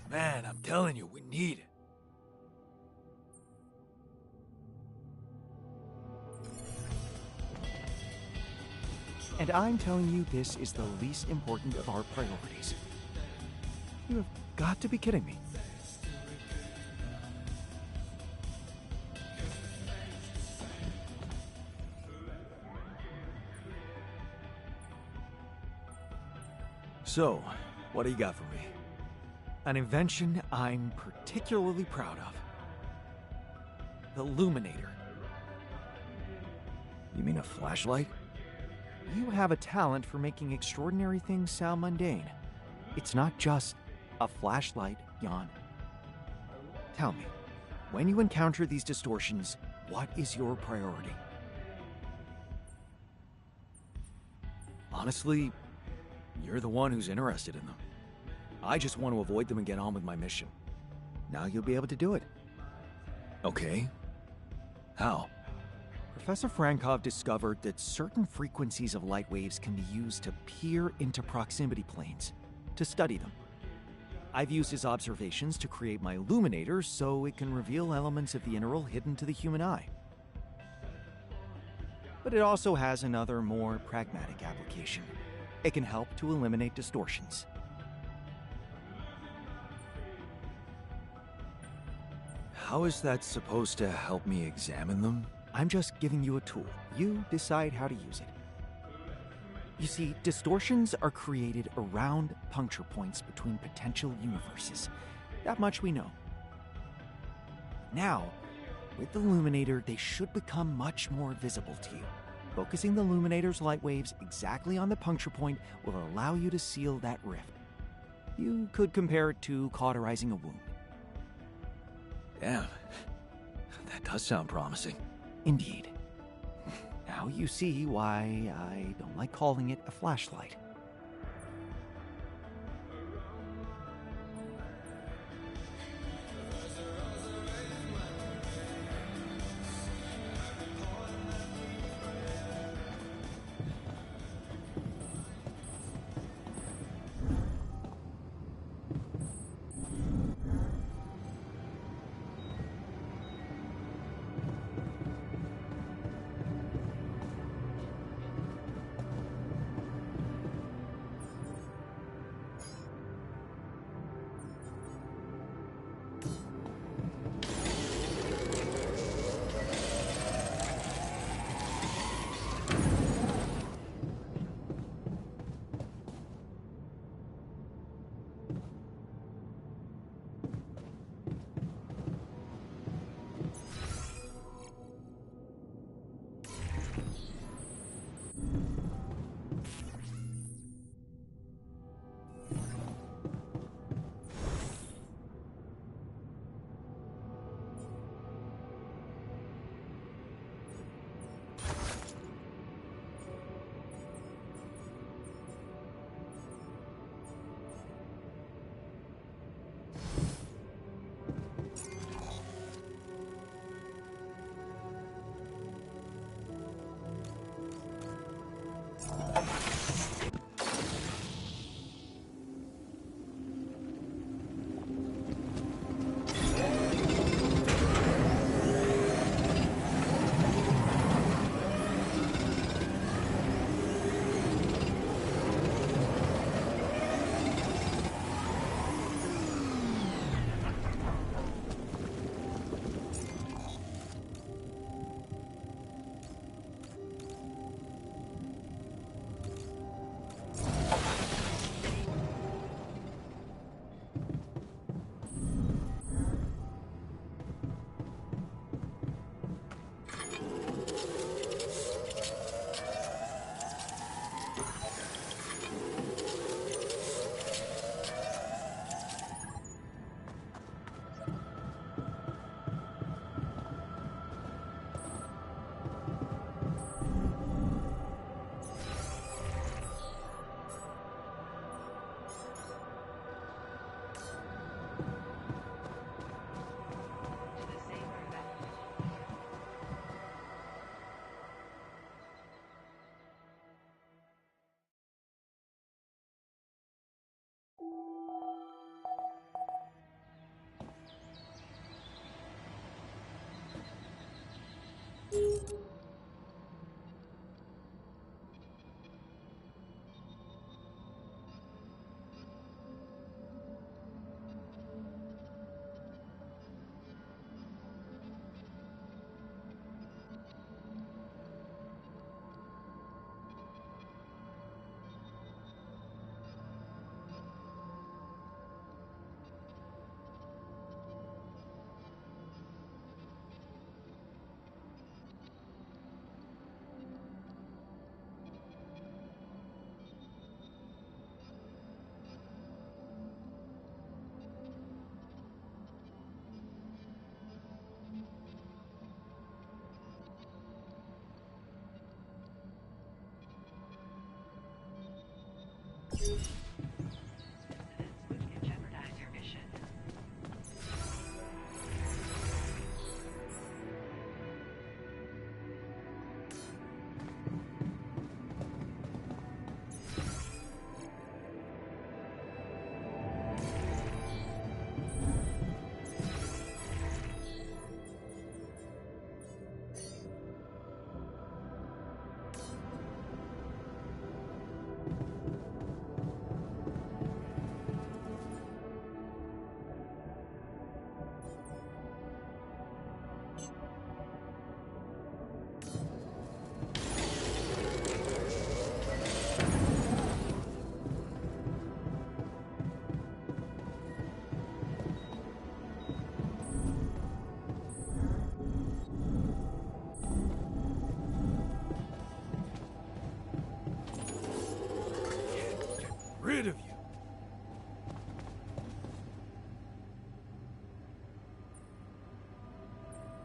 Man, I'm telling you, we need it. And I'm telling you this is the least important of our priorities. You have got to be kidding me. So, what do you got for me? An invention I'm particularly proud of. The Luminator. You mean a flashlight? You have a talent for making extraordinary things sound mundane. It's not just a flashlight, Jan. Tell me, when you encounter these distortions, what is your priority? Honestly, you're the one who's interested in them. I just want to avoid them and get on with my mission. Now you'll be able to do it. Okay. How? Professor Frankov discovered that certain frequencies of light waves can be used to peer into proximity planes, to study them. I've used his observations to create my illuminator so it can reveal elements of the interval hidden to the human eye. But it also has another, more pragmatic application. It can help to eliminate distortions. How is that supposed to help me examine them? I'm just giving you a tool. You decide how to use it. You see, distortions are created around puncture points between potential universes. That much we know. Now, with the Illuminator, they should become much more visible to you. Focusing the Illuminator's light waves exactly on the puncture point will allow you to seal that rift. You could compare it to cauterizing a wound. Damn. That does sound promising. Indeed. Now you see why I don't like calling it a flashlight.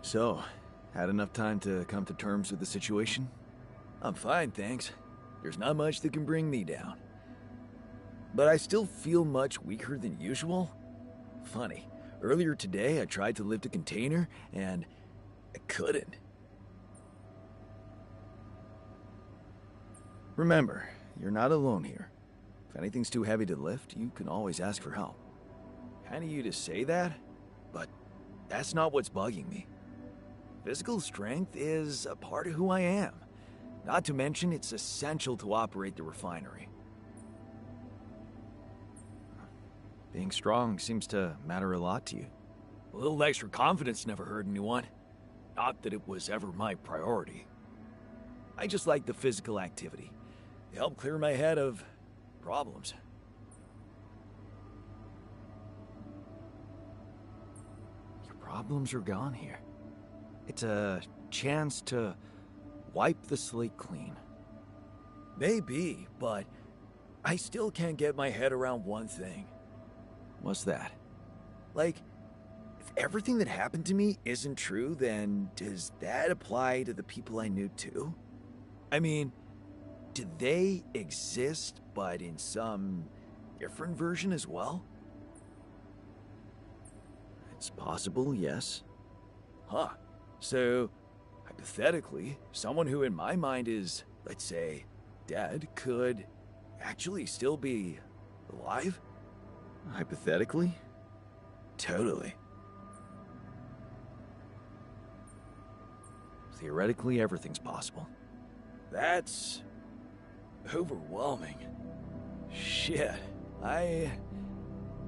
So, had enough time to come to terms with the situation? I'm fine, thanks. There's not much that can bring me down. But I still feel much weaker than usual. Funny, earlier today I tried to lift a container, and I couldn't. Remember, you're not alone here. If anything's too heavy to lift, you can always ask for help. Kind of you to say that, but that's not what's bugging me. Physical strength is a part of who I am. Not to mention, it's essential to operate the refinery. Being strong seems to matter a lot to you. A little extra confidence never hurt anyone. Not that it was ever my priority. I just like the physical activity. They help clear my head of problems. Your problems are gone here. It's a chance to wipe the slate clean. Maybe, but I still can't get my head around one thing. What's that? Like, if everything that happened to me isn't true, then does that apply to the people I knew too? I mean, do they exist, but in some different version as well? It's possible, yes. Huh. So, hypothetically, someone who in my mind is, let's say, dead could actually still be alive? Hypothetically? Totally. Theoretically, everything's possible. That's overwhelming. Shit. I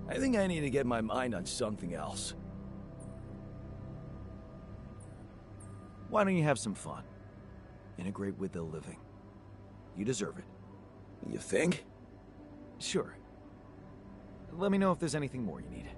think I need to get my mind on something else. Why don't you have some fun? Integrate with the living. You deserve it. You think? Sure. Let me know if there's anything more you need.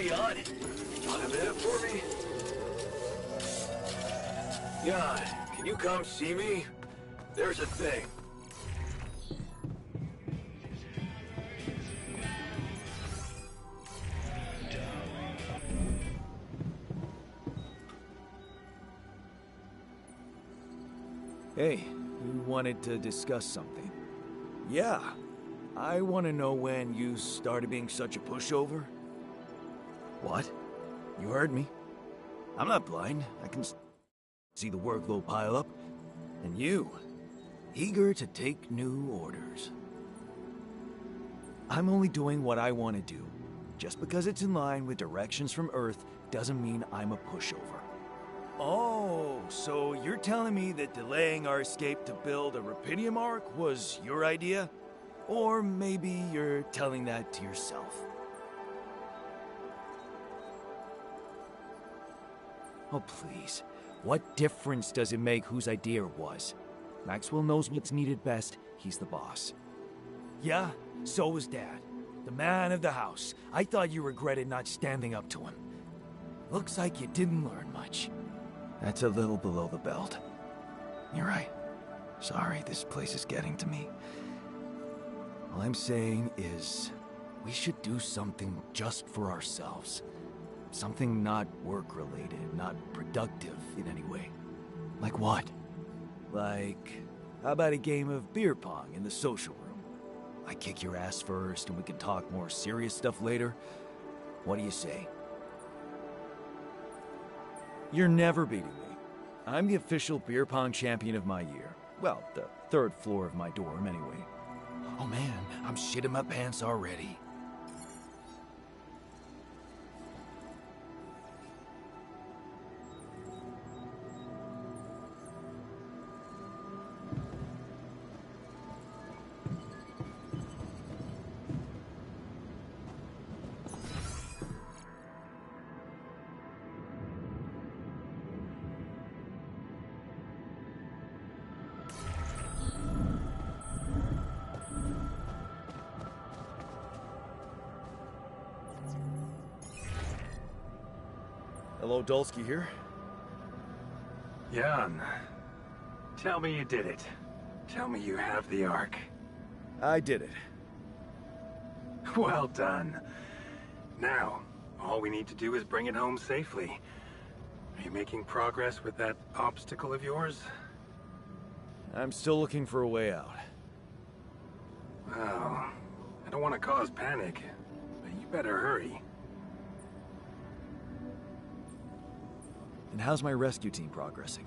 Hey, Jan. Got a minute for me? Jan, can you come see me? There's a thing. Hey, you wanted to discuss something? Yeah. I want to know when you started being such a pushover. What? You heard me. I'm not blind. I can see the workload pile up. And you, eager to take new orders. I'm only doing what I want to do. Just because it's in line with directions from Earth doesn't mean I'm a pushover. Oh, so you're telling me that delaying our escape to build a Rapidium Ark was your idea? Or maybe you're telling that to yourself. Oh, please. What difference does it make whose idea it was? Maxwell knows what's needed best. He's the boss. Yeah, so was Dad. The man of the house. I thought you regretted not standing up to him. Looks like you didn't learn much. That's a little below the belt. You're right. Sorry, this place is getting to me. All I'm saying is, we should do something just for ourselves. Something not work-related, not productive in any way. Like what? Like, how about a game of beer pong in the social room? I kick your ass first and we can talk more serious stuff later. What do you say? You're never beating me. I'm the official beer pong champion of my year. Well, the third floor of my dorm, anyway. Oh man, I'm shitting my pants already. Hello, Dulski here. Jan, tell me you did it. Tell me you have the Ark. I did it. Well done. Now, all we need to do is bring it home safely. Are you making progress with that obstacle of yours? I'm still looking for a way out. Well, I don't want to cause panic, but you better hurry. And how's my rescue team progressing?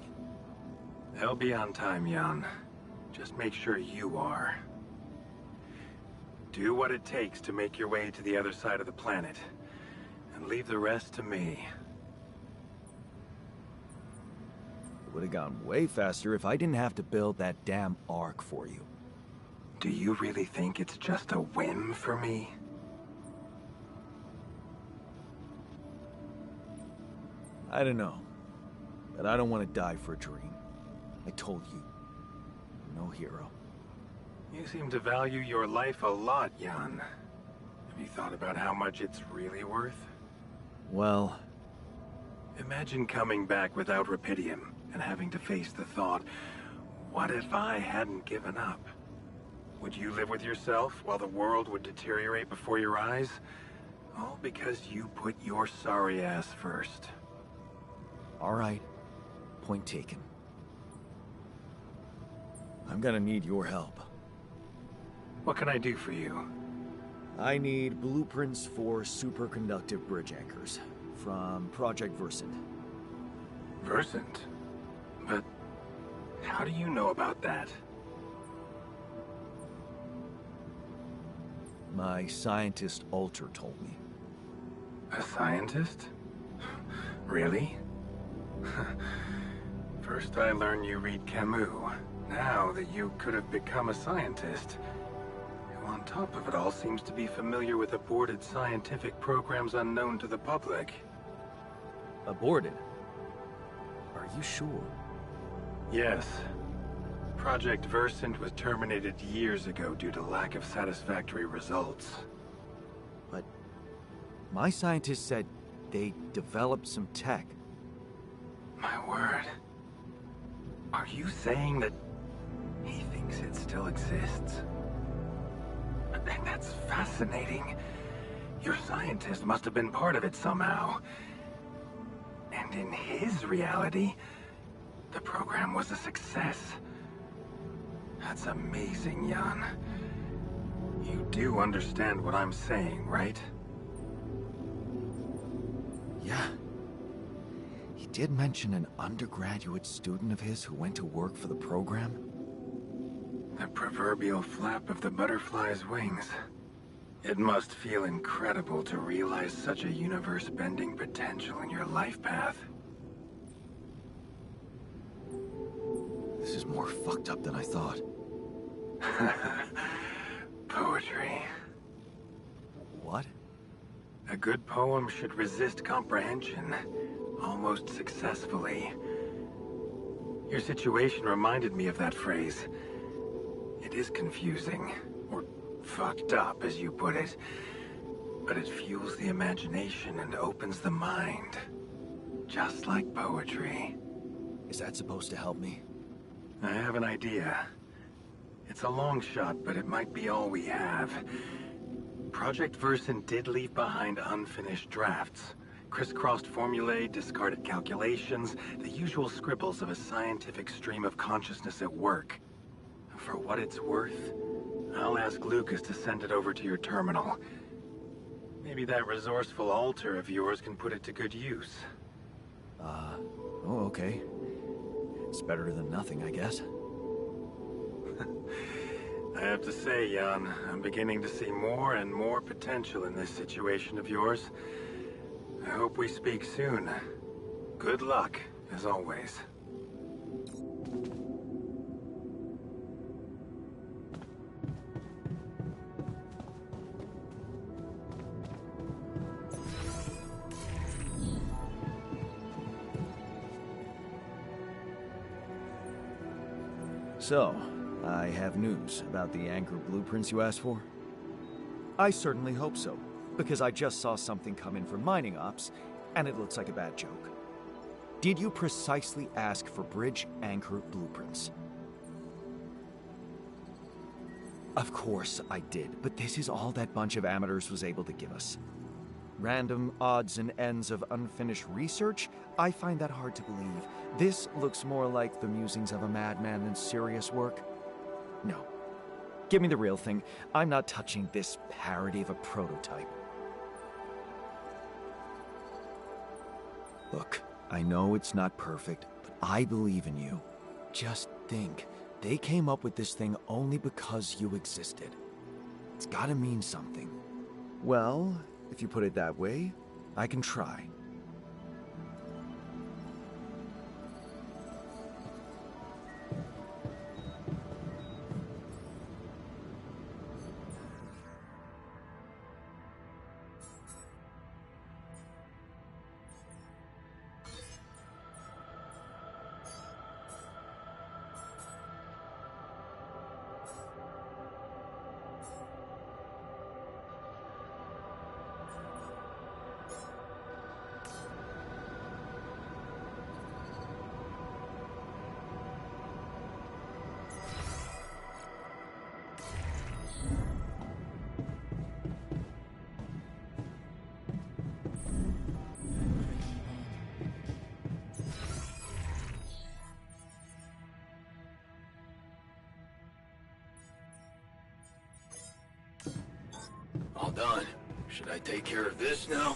They'll be on time, Jan. Just make sure you are. Do what it takes to make your way to the other side of the planet. And leave the rest to me. It would have gone way faster if I didn't have to build that damn Ark for you. Do you really think it's just a whim for me? I don't know. But I don't want to die for a dream. I told you. No hero. You seem to value your life a lot, Jan. Have you thought about how much it's really worth? Well... Imagine coming back without Rapidium and having to face the thought, what if I hadn't given up? Would you live with yourself while the world would deteriorate before your eyes? All because you put your sorry ass first. All right. Point taken. I'm gonna need your help. What can I do for you? I need blueprints for superconductive bridge anchors from Project Versant. Versant? But how do you know about that? My scientist Alter told me. A scientist? Really? First I learned you read Camus. Now that you could have become a scientist. Who on top of it all seems to be familiar with aborted scientific programs unknown to the public. Aborted? Are you sure? Yes. Project Versant was terminated years ago due to lack of satisfactory results. But My scientists said they developed some tech. My word. Are you saying that he thinks it still exists? And that's fascinating. Your scientist must have been part of it somehow. And in his reality, the program was a success. That's amazing, Jan. You do understand what I'm saying, right? Yeah. He did mention an undergraduate student of his who went to work for the program. The proverbial flap of the butterfly's wings. It must feel incredible to realize such a universe-bending potential in your life path. This is more fucked up than I thought. Poetry. What? A good poem should resist comprehension, almost successfully. Your situation reminded me of that phrase. It is confusing, or fucked up, as you put it, but it fuels the imagination and opens the mind, just like poetry. Is that supposed to help me? I have an idea. It's a long shot, but it might be all we have. Project Versant did leave behind unfinished drafts. Crisscrossed formulae, discarded calculations, the usual scribbles of a scientific stream of consciousness at work. For what it's worth, I'll ask Lucas to send it over to your terminal. Maybe that resourceful alter of yours can put it to good use. Oh, okay. It's better than nothing, I guess. I have to say, Jan, I'm beginning to see more and more potential in this situation of yours. I hope we speak soon. Good luck, as always. So, I have news about the Anchor blueprints you asked for? I certainly hope so, because I just saw something come in for mining ops, and it looks like a bad joke. Did you precisely ask for bridge anchor blueprints? Of course I did, but this is all that bunch of amateurs was able to give us. Random odds and ends of unfinished research? I find that hard to believe. This looks more like the musings of a madman than serious work. No. Give me the real thing. I'm not touching this parody of a prototype. Look, I know it's not perfect, but I believe in you. Just think, they came up with this thing only because you existed. It's gotta mean something. Well, if you put it that way, I can try. All done. Should I take care of this now?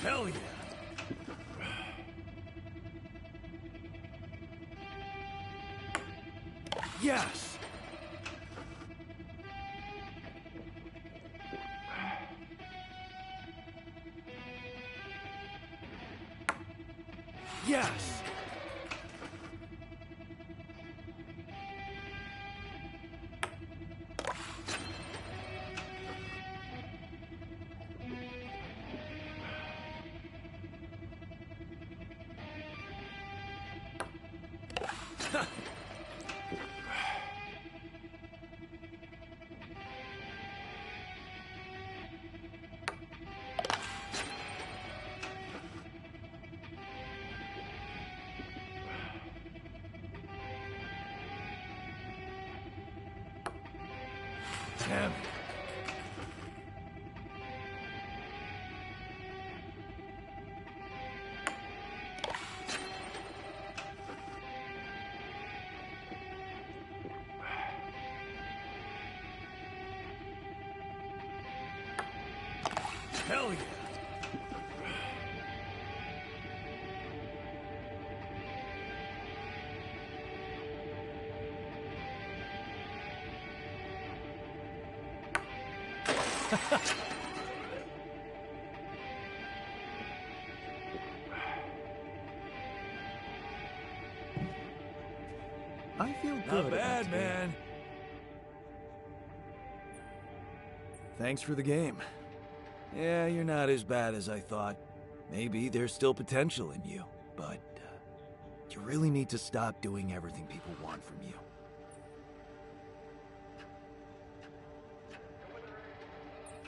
Hell yeah! Yes! Yes! Damn it. Hell yeah! I feel good. Not about bad, today. man. Thanks for the game. Yeah, you're not as bad as I thought. Maybe there's still potential in you, but you really need to stop doing everything people want from you.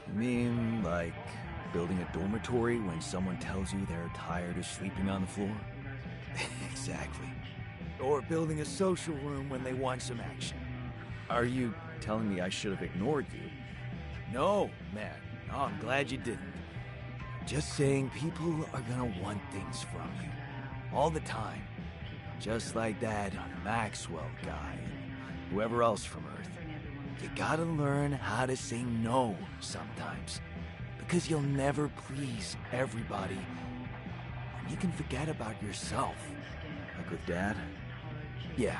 You mean, like, building a dormitory when someone tells you they're tired of sleeping on the floor? Exactly. Or building a social room when they want some action. Are you telling me I should have ignored you? No, man. No, I'm glad you didn't. Just saying people are gonna want things from you. All the time. Just like that Maxwell guy and whoever else from Earth. You gotta learn how to say no sometimes. Because you'll never please everybody. And you can forget about yourself. Like with Dad? Yeah,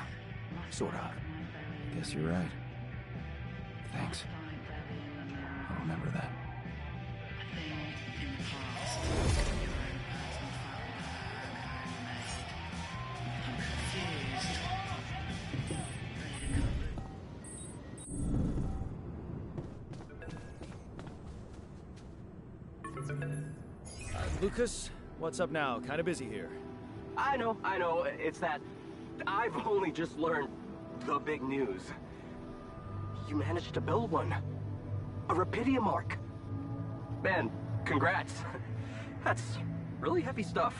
sort of. Guess you're right. Thanks. I'll remember that. Lucas, what's up now? Kinda busy here. I know. It's that I've only just learned the big news. You managed to build one. A Rapidium Arc. Man, congrats. That's really heavy stuff.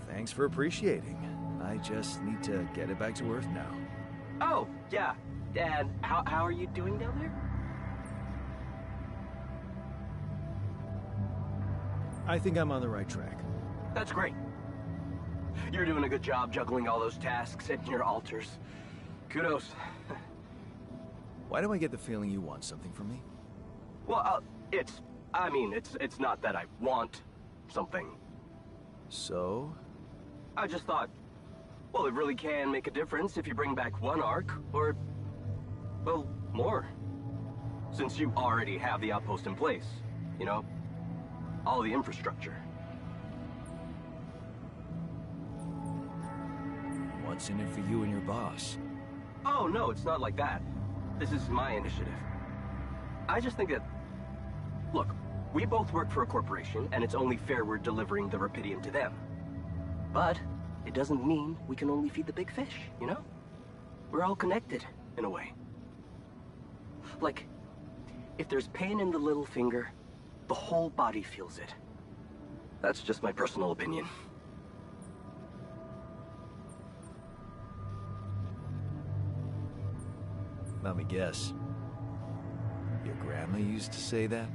Thanks for appreciating. I just need to get it back to Earth now. Oh, yeah. And how are you doing down there? I think I'm on the right track. That's great. You're doing a good job juggling all those tasks and your altars. Kudos. Why do I get the feeling you want something from me? Well, it's not that I want something. So? I just thought, well, it really can make a difference if you bring back one arc, or, well, more. Since you already have the outpost in place, you know? All the infrastructure. What's in it for you and your boss? Oh, no, it's not like that. This is my initiative. I just think that... Look, we both work for a corporation, and it's only fair we're delivering the Rapidium to them. But it doesn't mean we can only feed the big fish, you know? We're all connected, in a way. Like, if there's pain in the little finger, the whole body feels it. That's just my personal opinion. Let me guess. Your grandma used to say that?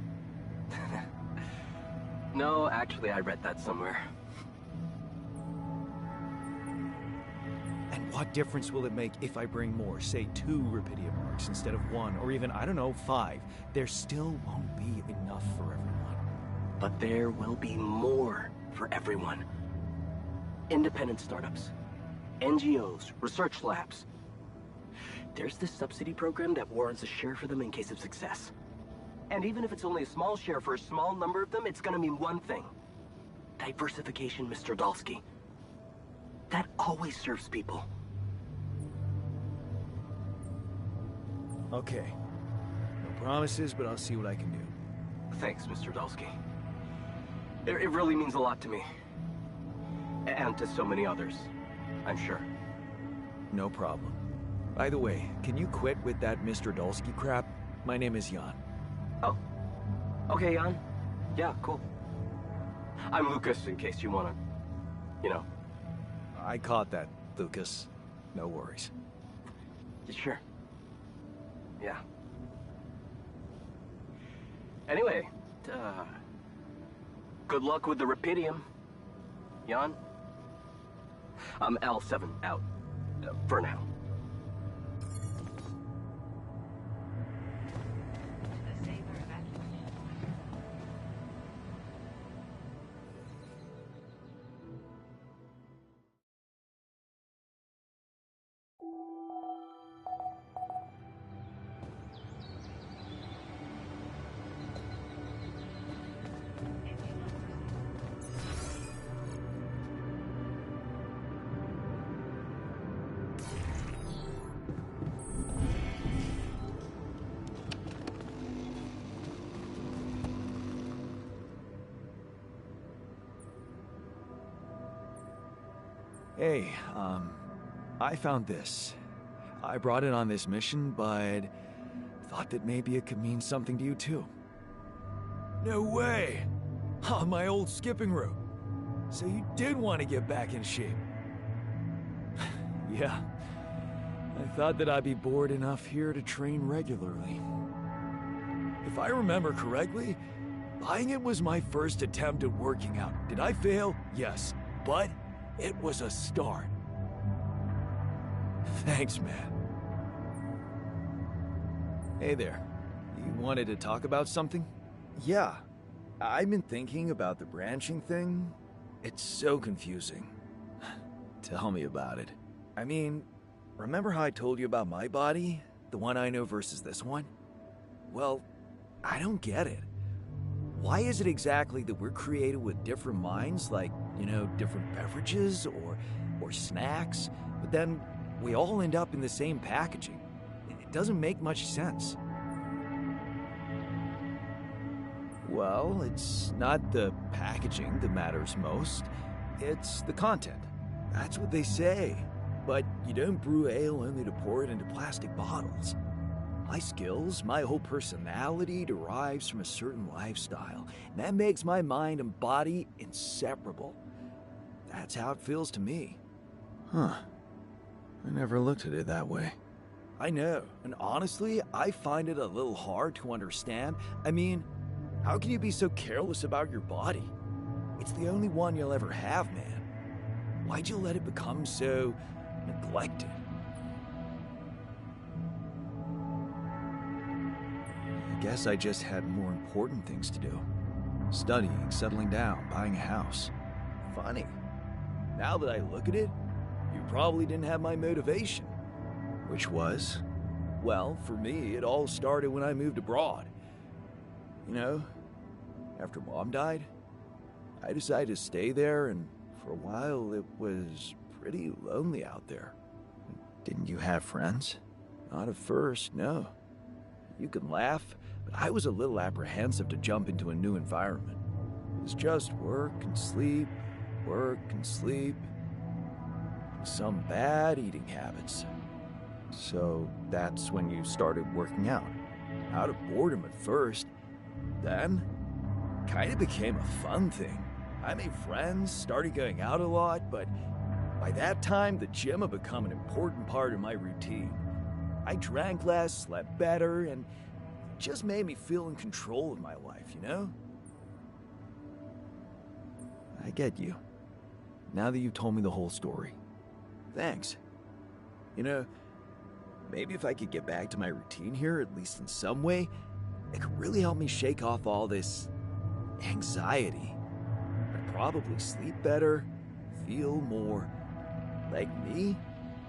No, actually, I read that somewhere. And what difference will it make if I bring more, say 2 Rapidium Arcs instead of 1, or even, I don't know, 5? There still won't be enough for everyone. But there will be more for everyone. Independent startups, NGOs, research labs. There's this subsidy program that warrants a share for them in case of success. And even if it's only a small share for a small number of them, it's gonna mean one thing. Diversification, Mr. Dalsky. That always serves people. Okay. No promises, but I'll see what I can do. Thanks, Mr. Dalsky. It really means a lot to me. And to so many others, I'm sure. No problem. By the way, can you quit with that Mr. Dalsky crap? My name is Jan. Oh. Okay, Jan. Yeah, cool. I'm Lucas, in case you wanna... you know. I caught that, Lucas. No worries. Sure. Yeah. Anyway, good luck with the Rapidium, Jan. I'm L7 out. For now. Hey, I found this. I brought it on this mission, but thought that maybe it could mean something to you too. No way! On my old skipping rope. So you did want to get back in shape. Yeah. I thought that I'd be bored enough here to train regularly. If I remember correctly, buying it was my first attempt at working out. Did I fail? Yes. But it was a start. Thanks, man. Hey there. You wanted to talk about something? Yeah. I've been thinking about the branching thing. It's so confusing. Tell me about it. I mean, remember how I told you about my body? The one I know versus this one? Well, I don't get it. Why is it exactly that we're created with different minds, like, you know, different beverages or snacks, but then we all end up in the same packaging? It doesn't make much sense. Well, it's not the packaging that matters most. It's the content. That's what they say. But you don't brew ale only to pour it into plastic bottles. My skills, my whole personality derives from a certain lifestyle, and that makes my mind and body inseparable. That's how it feels to me. Huh. I never looked at it that way. I know, and honestly, I find it a little hard to understand. I mean, how can you be so careless about your body? It's the only one you'll ever have, man. Why'd you let it become so neglected? I guess I just had more important things to do. Studying, settling down, buying a house. Funny. Now that I look at it, you probably didn't have my motivation. Which was? Well, for me, it all started when I moved abroad. You know, after Mom died, I decided to stay there, and for a while it was pretty lonely out there. Didn't you have friends? Not at first, no. You can laugh, but I was a little apprehensive to jump into a new environment. It was just work and sleep, and some bad eating habits. So that's when you started working out? Out of boredom at first. Then, kind of became a fun thing. I made friends, started going out a lot, but by that time, the gym had become an important part of my routine. I drank less, slept better, and it just made me feel in control of my life, you know? I get you. Now that you've told me the whole story. Thanks. You know, maybe if I could get back to my routine here, at least in some way, it could really help me shake off all this anxiety. I'd probably sleep better, feel more like me.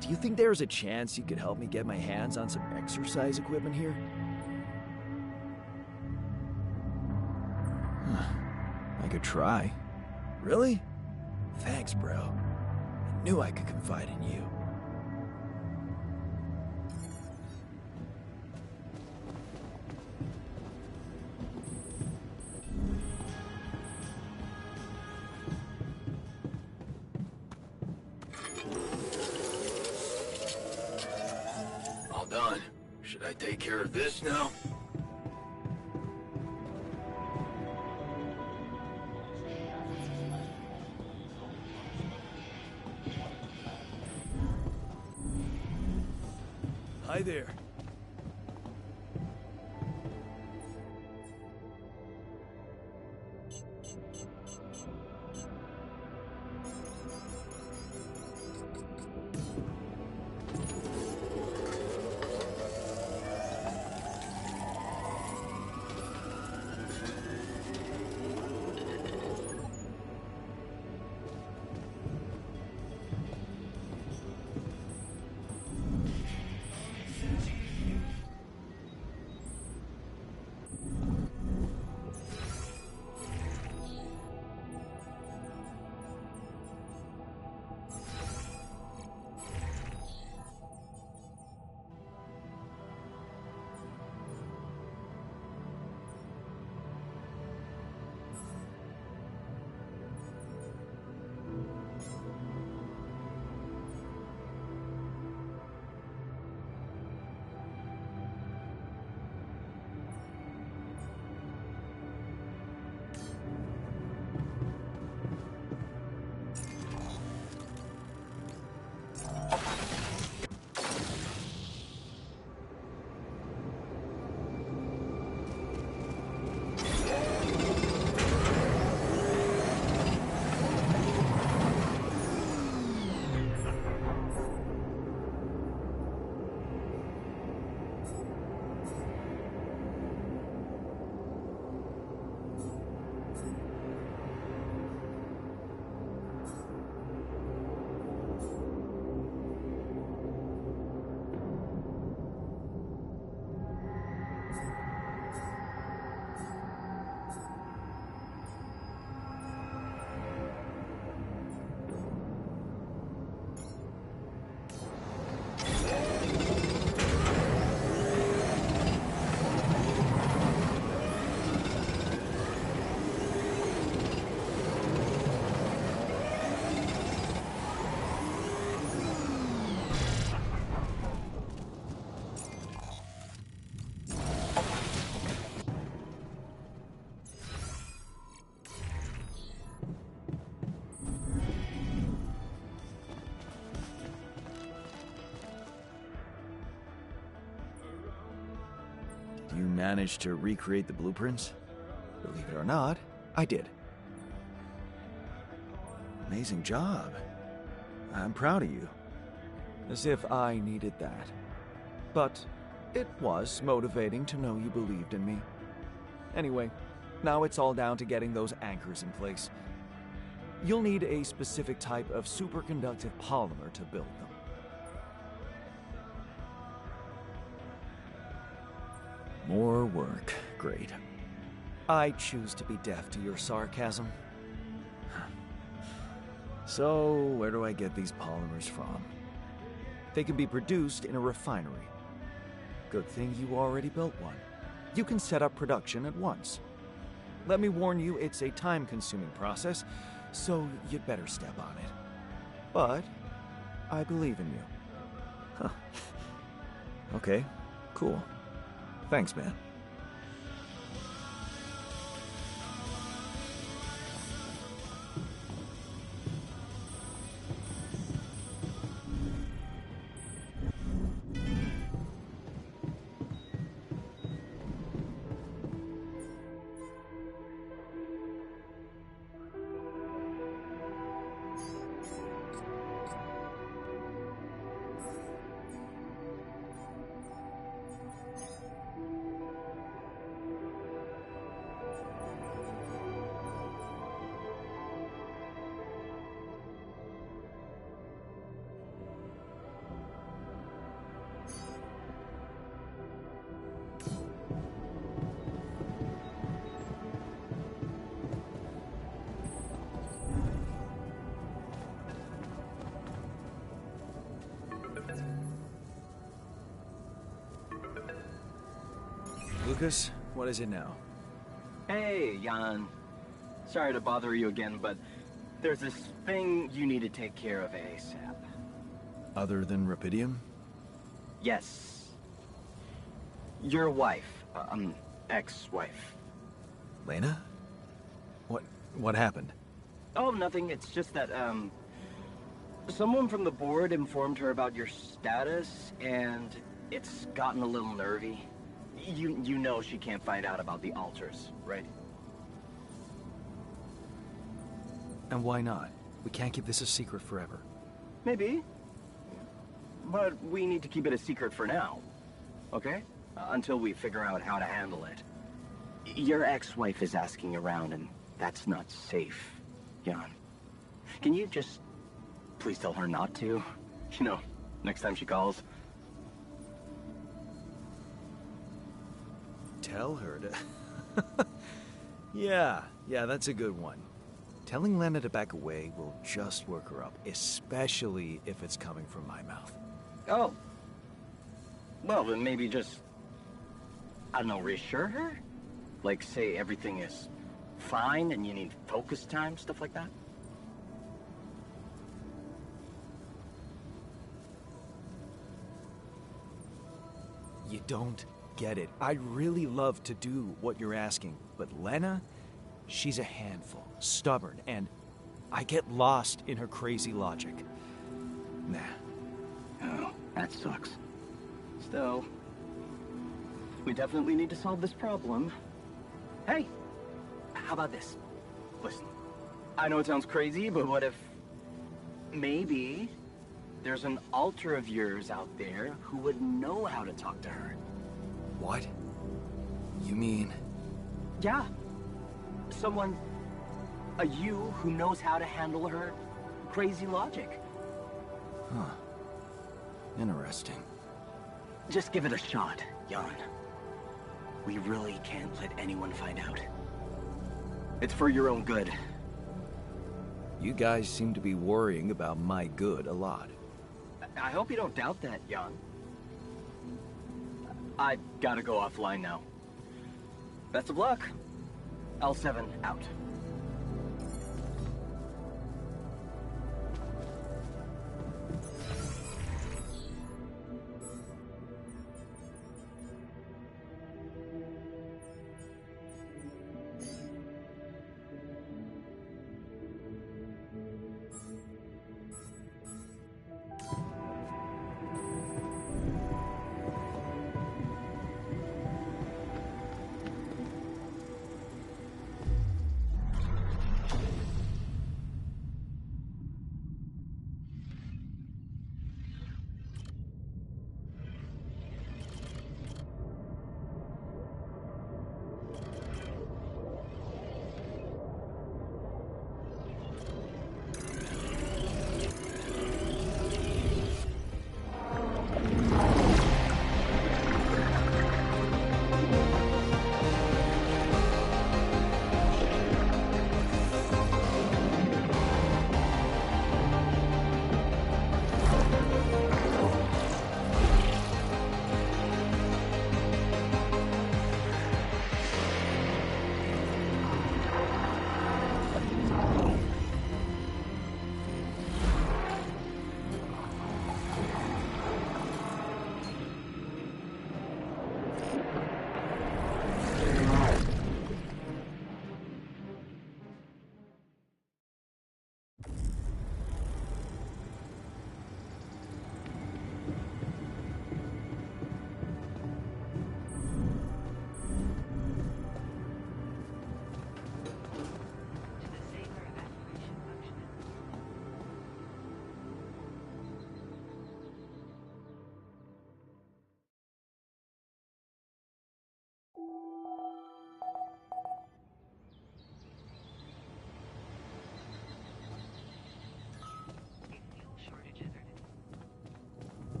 Do you think there's a chance you could help me get my hands on some exercise equipment here? I could try. Really? Thanks, bro. I knew I could confide in you. All done. Should I take care of this now? Hi there. You managed to recreate the blueprints? Believe it or not, I did. Amazing job. I'm proud of you. As if I needed that. But it was motivating to know you believed in me. Anyway, now it's all down to getting those anchors in place. You'll need a specific type of superconductive polymer to build them. More work. Great. I choose to be deaf to your sarcasm. So, where do I get these polymers from? They can be produced in a refinery. Good thing you already built one. You can set up production at once. Let me warn you, it's a time-consuming process, so you'd better step on it. But I believe in you. Huh. Okay, cool. Thanks, man. Lucas, what is it now? Hey, Jan. Sorry to bother you again, but there's this thing you need to take care of ASAP. Other than Rapidium? Yes. Your wife, ex-wife. Lena? What happened? Oh, nothing. It's just that, someone from the board informed her about your status, and it's gotten a little nervy. You know she can't find out about the altars, right? And why not? We can't keep this a secret forever. Maybe. But we need to keep it a secret for now. Okay? Until we figure out how to handle it. Your ex-wife is asking around, and that's not safe, Jan. Can you just please tell her not to? You know, next time she calls. Tell her to... Yeah, that's a good one. Telling Lena to back away will just work her up, especially if it's coming from my mouth. Oh. Well, then maybe just, I don't know, reassure her? Like, say everything is fine and you need focus time, stuff like that? You don't get it. I'd really love to do what you're asking, but Lena, she's a handful, stubborn, and I get lost in her crazy logic. Nah. Oh, that sucks. Still, we definitely need to solve this problem. Hey, how about this? Listen, I know it sounds crazy, but what if maybe there's an alter of yours out there who would know how to talk to her? What? You mean... Yeah. Someone, a you who knows how to handle her crazy logic. Huh. Interesting. Just give it a shot, Jan. We really can't let anyone find out. It's for your own good. You guys seem to be worrying about my good a lot. I hope you don't doubt that, Jan. I gotta go offline now. Best of luck. L7 out.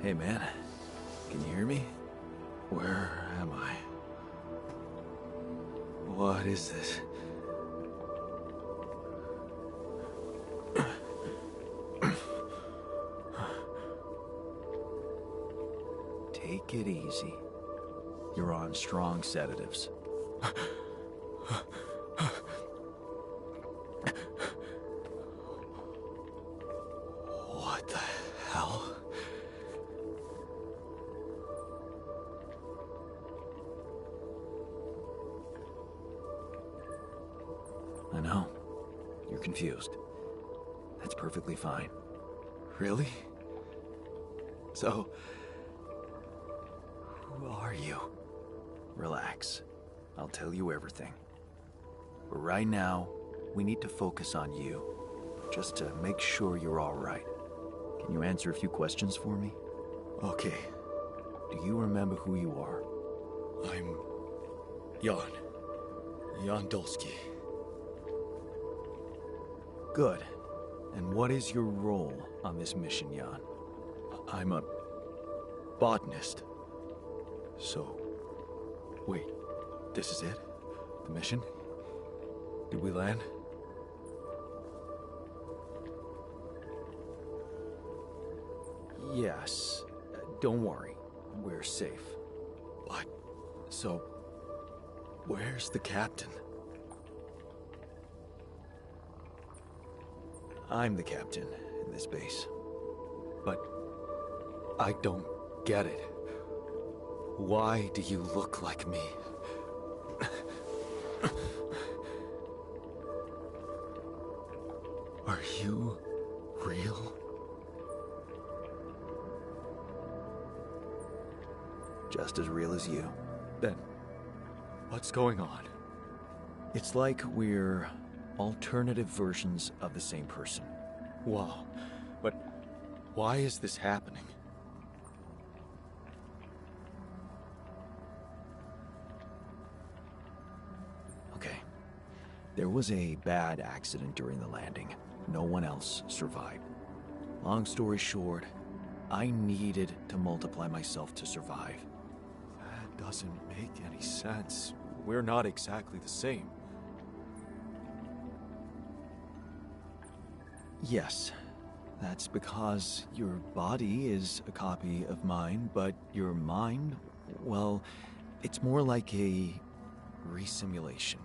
Hey, man. Can you hear me? Where am I? What is this? Take it easy. You're on strong sedatives. What the hell? I know. You're confused. That's perfectly fine. Really? So, who are you? Relax. I'll tell you everything. But right now, we need to focus on you, just to make sure you're all right. Can you answer a few questions for me? Okay. Do you remember who you are? I'm Jan. Jan Dulski. Good. And what is your role on this mission, Jan? I'm a botanist. So, wait, this is it? The mission? Did we land? Yes. Don't worry. We're safe. What? So, where's the captain? I'm the captain in this base. But I don't get it. Why do you look like me? Are you real? Just as real as you. Then, what's going on? It's like we're alternative versions of the same person. Wow. But why is this happening? Okay. There was a bad accident during the landing. No one else survived. Long story short, I needed to multiply myself to survive. That doesn't make any sense. We're not exactly the same. Yes. That's because your body is a copy of mine, but your mind, well, it's more like a resimulation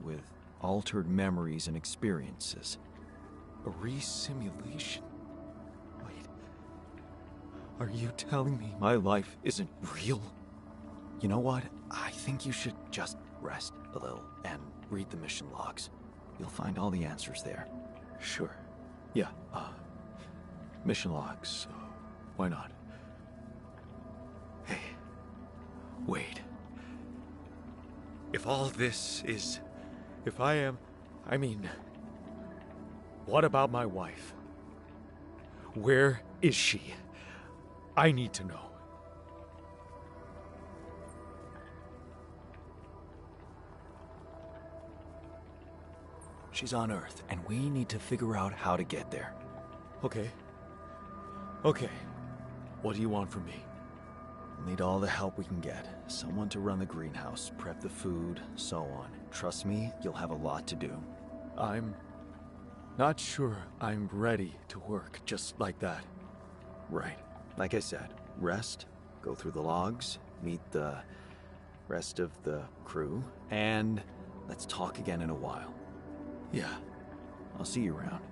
with altered memories and experiences. A resimulation? Wait. Are you telling me my life isn't real? You know what? I think you should just rest a little and read the mission logs. You'll find all the answers there. Sure. Yeah, mission logs. Why not? Hey, wait. If all this is... If I mean... What about my wife? Where is she? I need to know. She's on Earth, and we need to figure out how to get there. Okay. Okay. What do you want from me? We'll need all the help we can get. Someone to run the greenhouse, prep the food, so on. Trust me, you'll have a lot to do. I'm not sure I'm ready to work just like that. Right. Like I said, rest, go through the logs, meet the rest of the crew, and let's talk again in a while. Yeah. I'll see you around.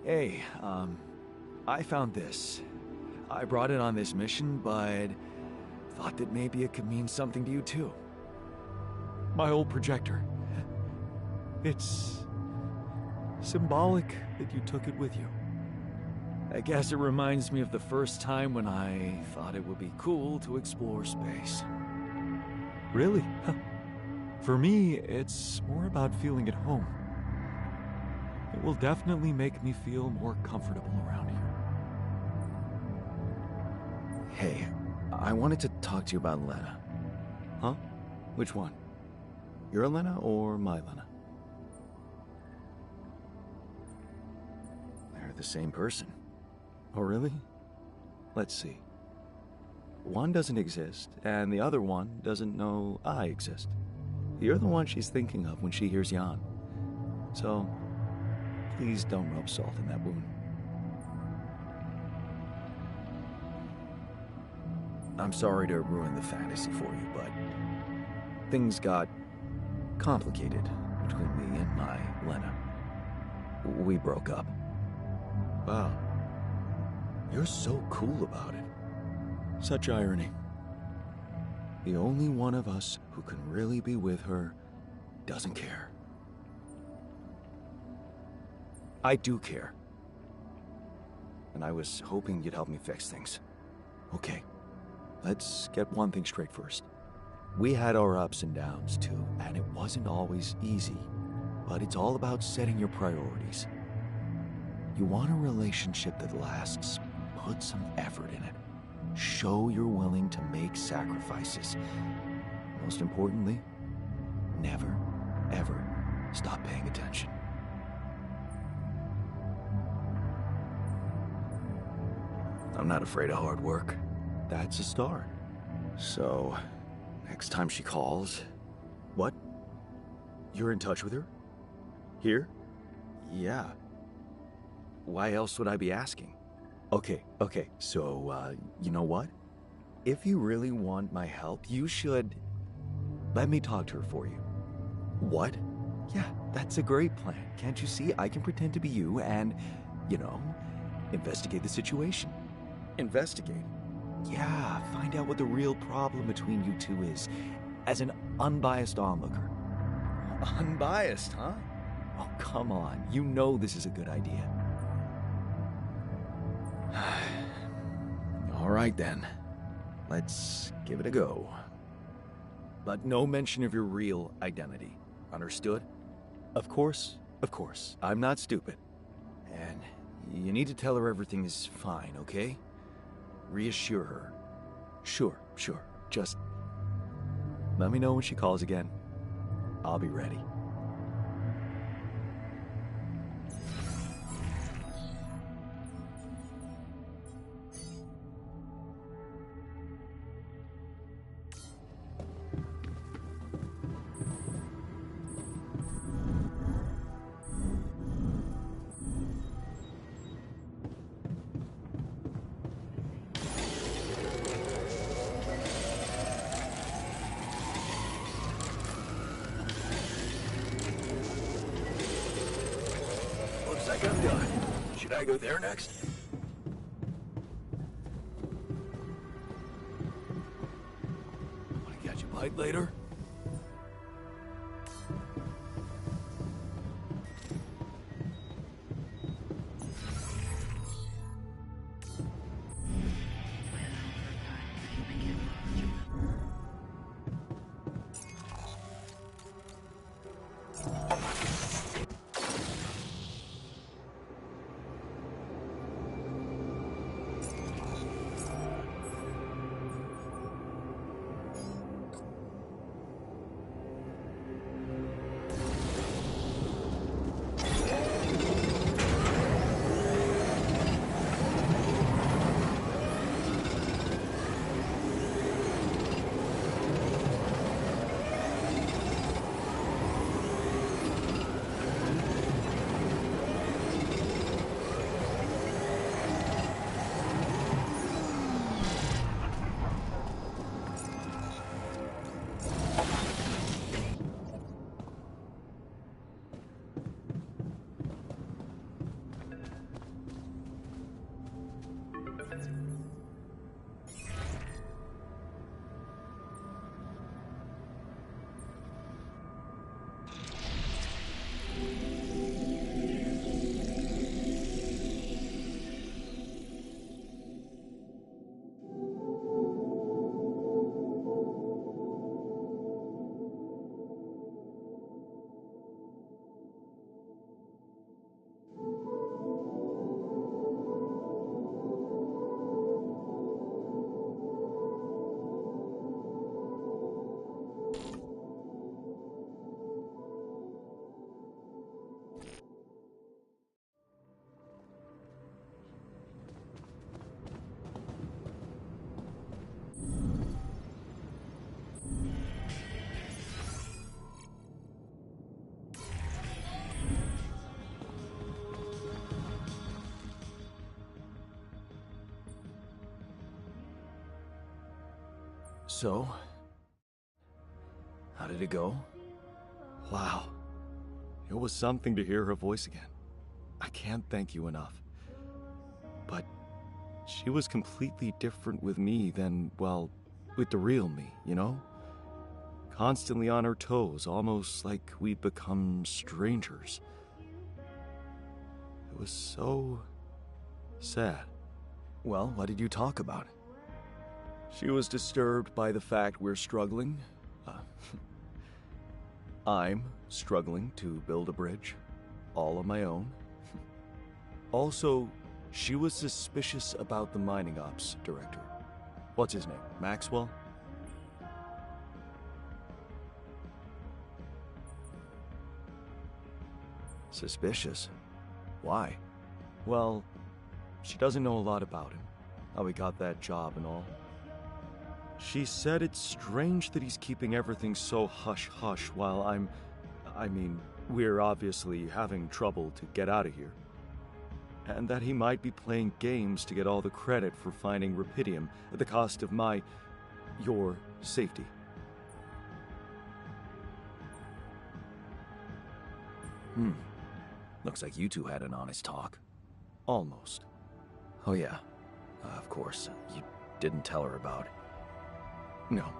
Hey, I found this. I brought it on this mission, but thought that maybe it could mean something to you too. My old projector. It's symbolic that you took it with you. I guess it reminds me of the first time when I thought it would be cool to explore space. Really? For me, it's more about feeling at home. It will definitely make me feel more comfortable around here. Hey, I wanted to talk to you about Lena. Huh? Which one? Your Lena or my Lena? the same person. Oh, really? Let's see. One doesn't exist, and the other one doesn't know I exist. You're the one she's thinking of when she hears Jan. So, please don't rub salt in that wound. I'm sorry to ruin the fantasy for you, but things got complicated between me and my Lena. We broke up. Wow. You're so cool about it. Such irony. The only one of us who can really be with her doesn't care. I do care. And I was hoping you'd help me fix things. Okay, let's get one thing straight first. We had our ups and downs too, and it wasn't always easy. But it's all about setting your priorities. You want a relationship that lasts, put some effort in it. Show you're willing to make sacrifices. Most importantly, never, ever stop paying attention. I'm not afraid of hard work. That's a start. So, next time she calls... What? You're in touch with her? Here? Yeah. Why else would I be asking? Okay, so, you know what? If you really want my help, you should... let me talk to her for you. What? Yeah, that's a great plan. Can't you see? I can pretend to be you and, you know, investigate the situation. Investigate? Yeah, find out what the real problem between you two is, as an unbiased onlooker. Unbiased, huh? Oh, come on. You know this is a good idea. All right, then. Let's give it a go. But no mention of your real identity. Understood? Of course. I'm not stupid. And you need to tell her everything is fine, okay? Reassure her. Sure. Just let me know when she calls again. I'll be ready. I'm done. Should I go there next? Wanna catch a bite later? So, how did it go? Wow. It was something to hear her voice again. I can't thank you enough. But she was completely different with me than, well, with the real me, you know? Constantly on her toes, almost like we'd become strangers. It was so sad. Well, what did you talk about? She was disturbed by the fact we're struggling. I'm struggling to build a bridge, all on my own. Also, she was suspicious about the mining ops director. What's his name? Maxwell? Suspicious? Why? Well, she doesn't know a lot about him, how he got that job and all. She said it's strange that he's keeping everything so hush-hush while we're obviously having trouble to get out of here. And that he might be playing games to get all the credit for finding Rapidium at the cost of your safety. Looks like you two had an honest talk. Almost. Oh yeah, of course. You didn't tell her about... No.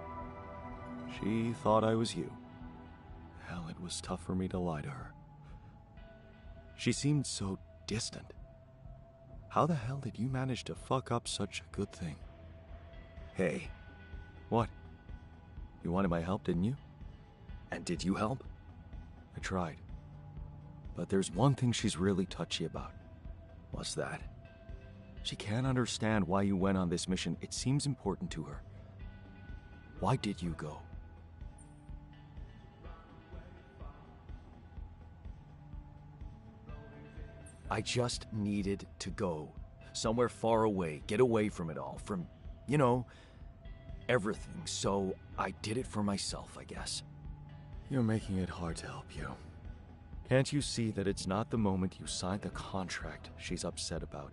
She thought I was you. Hell, it was tough for me to lie to her. She seemed so distant. How the hell did you manage to fuck up such a good thing? Hey. What? You wanted my help, didn't you? And did you help? I tried. But there's one thing she's really touchy about. What's that? She can't understand why you went on this mission. It seems important to her. Why did you go? I just needed to go. Somewhere far away. Get away from it all. From, everything. So I did it for myself, I guess. You're making it hard to help you. Can't you see that it's not the moment you signed the contract she's upset about?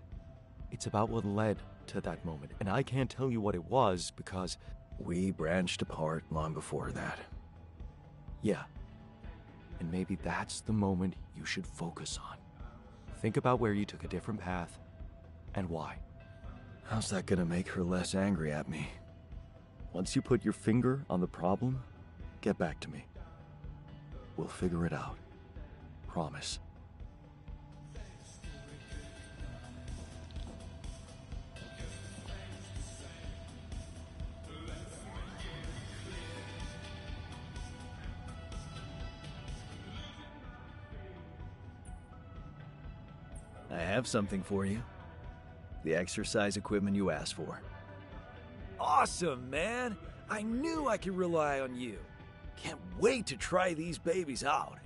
It's about what led to that moment. And I can't tell you what it was because... We branched apart long before that. Yeah. And maybe that's the moment you should focus on. Think about where you took a different path, and why. How's that gonna make her less angry at me? Once you put your finger on the problem, get back to me. We'll figure it out. Promise. I have something for you. The exercise equipment you asked for. Awesome, man! I knew I could rely on you. Can't wait to try these babies out.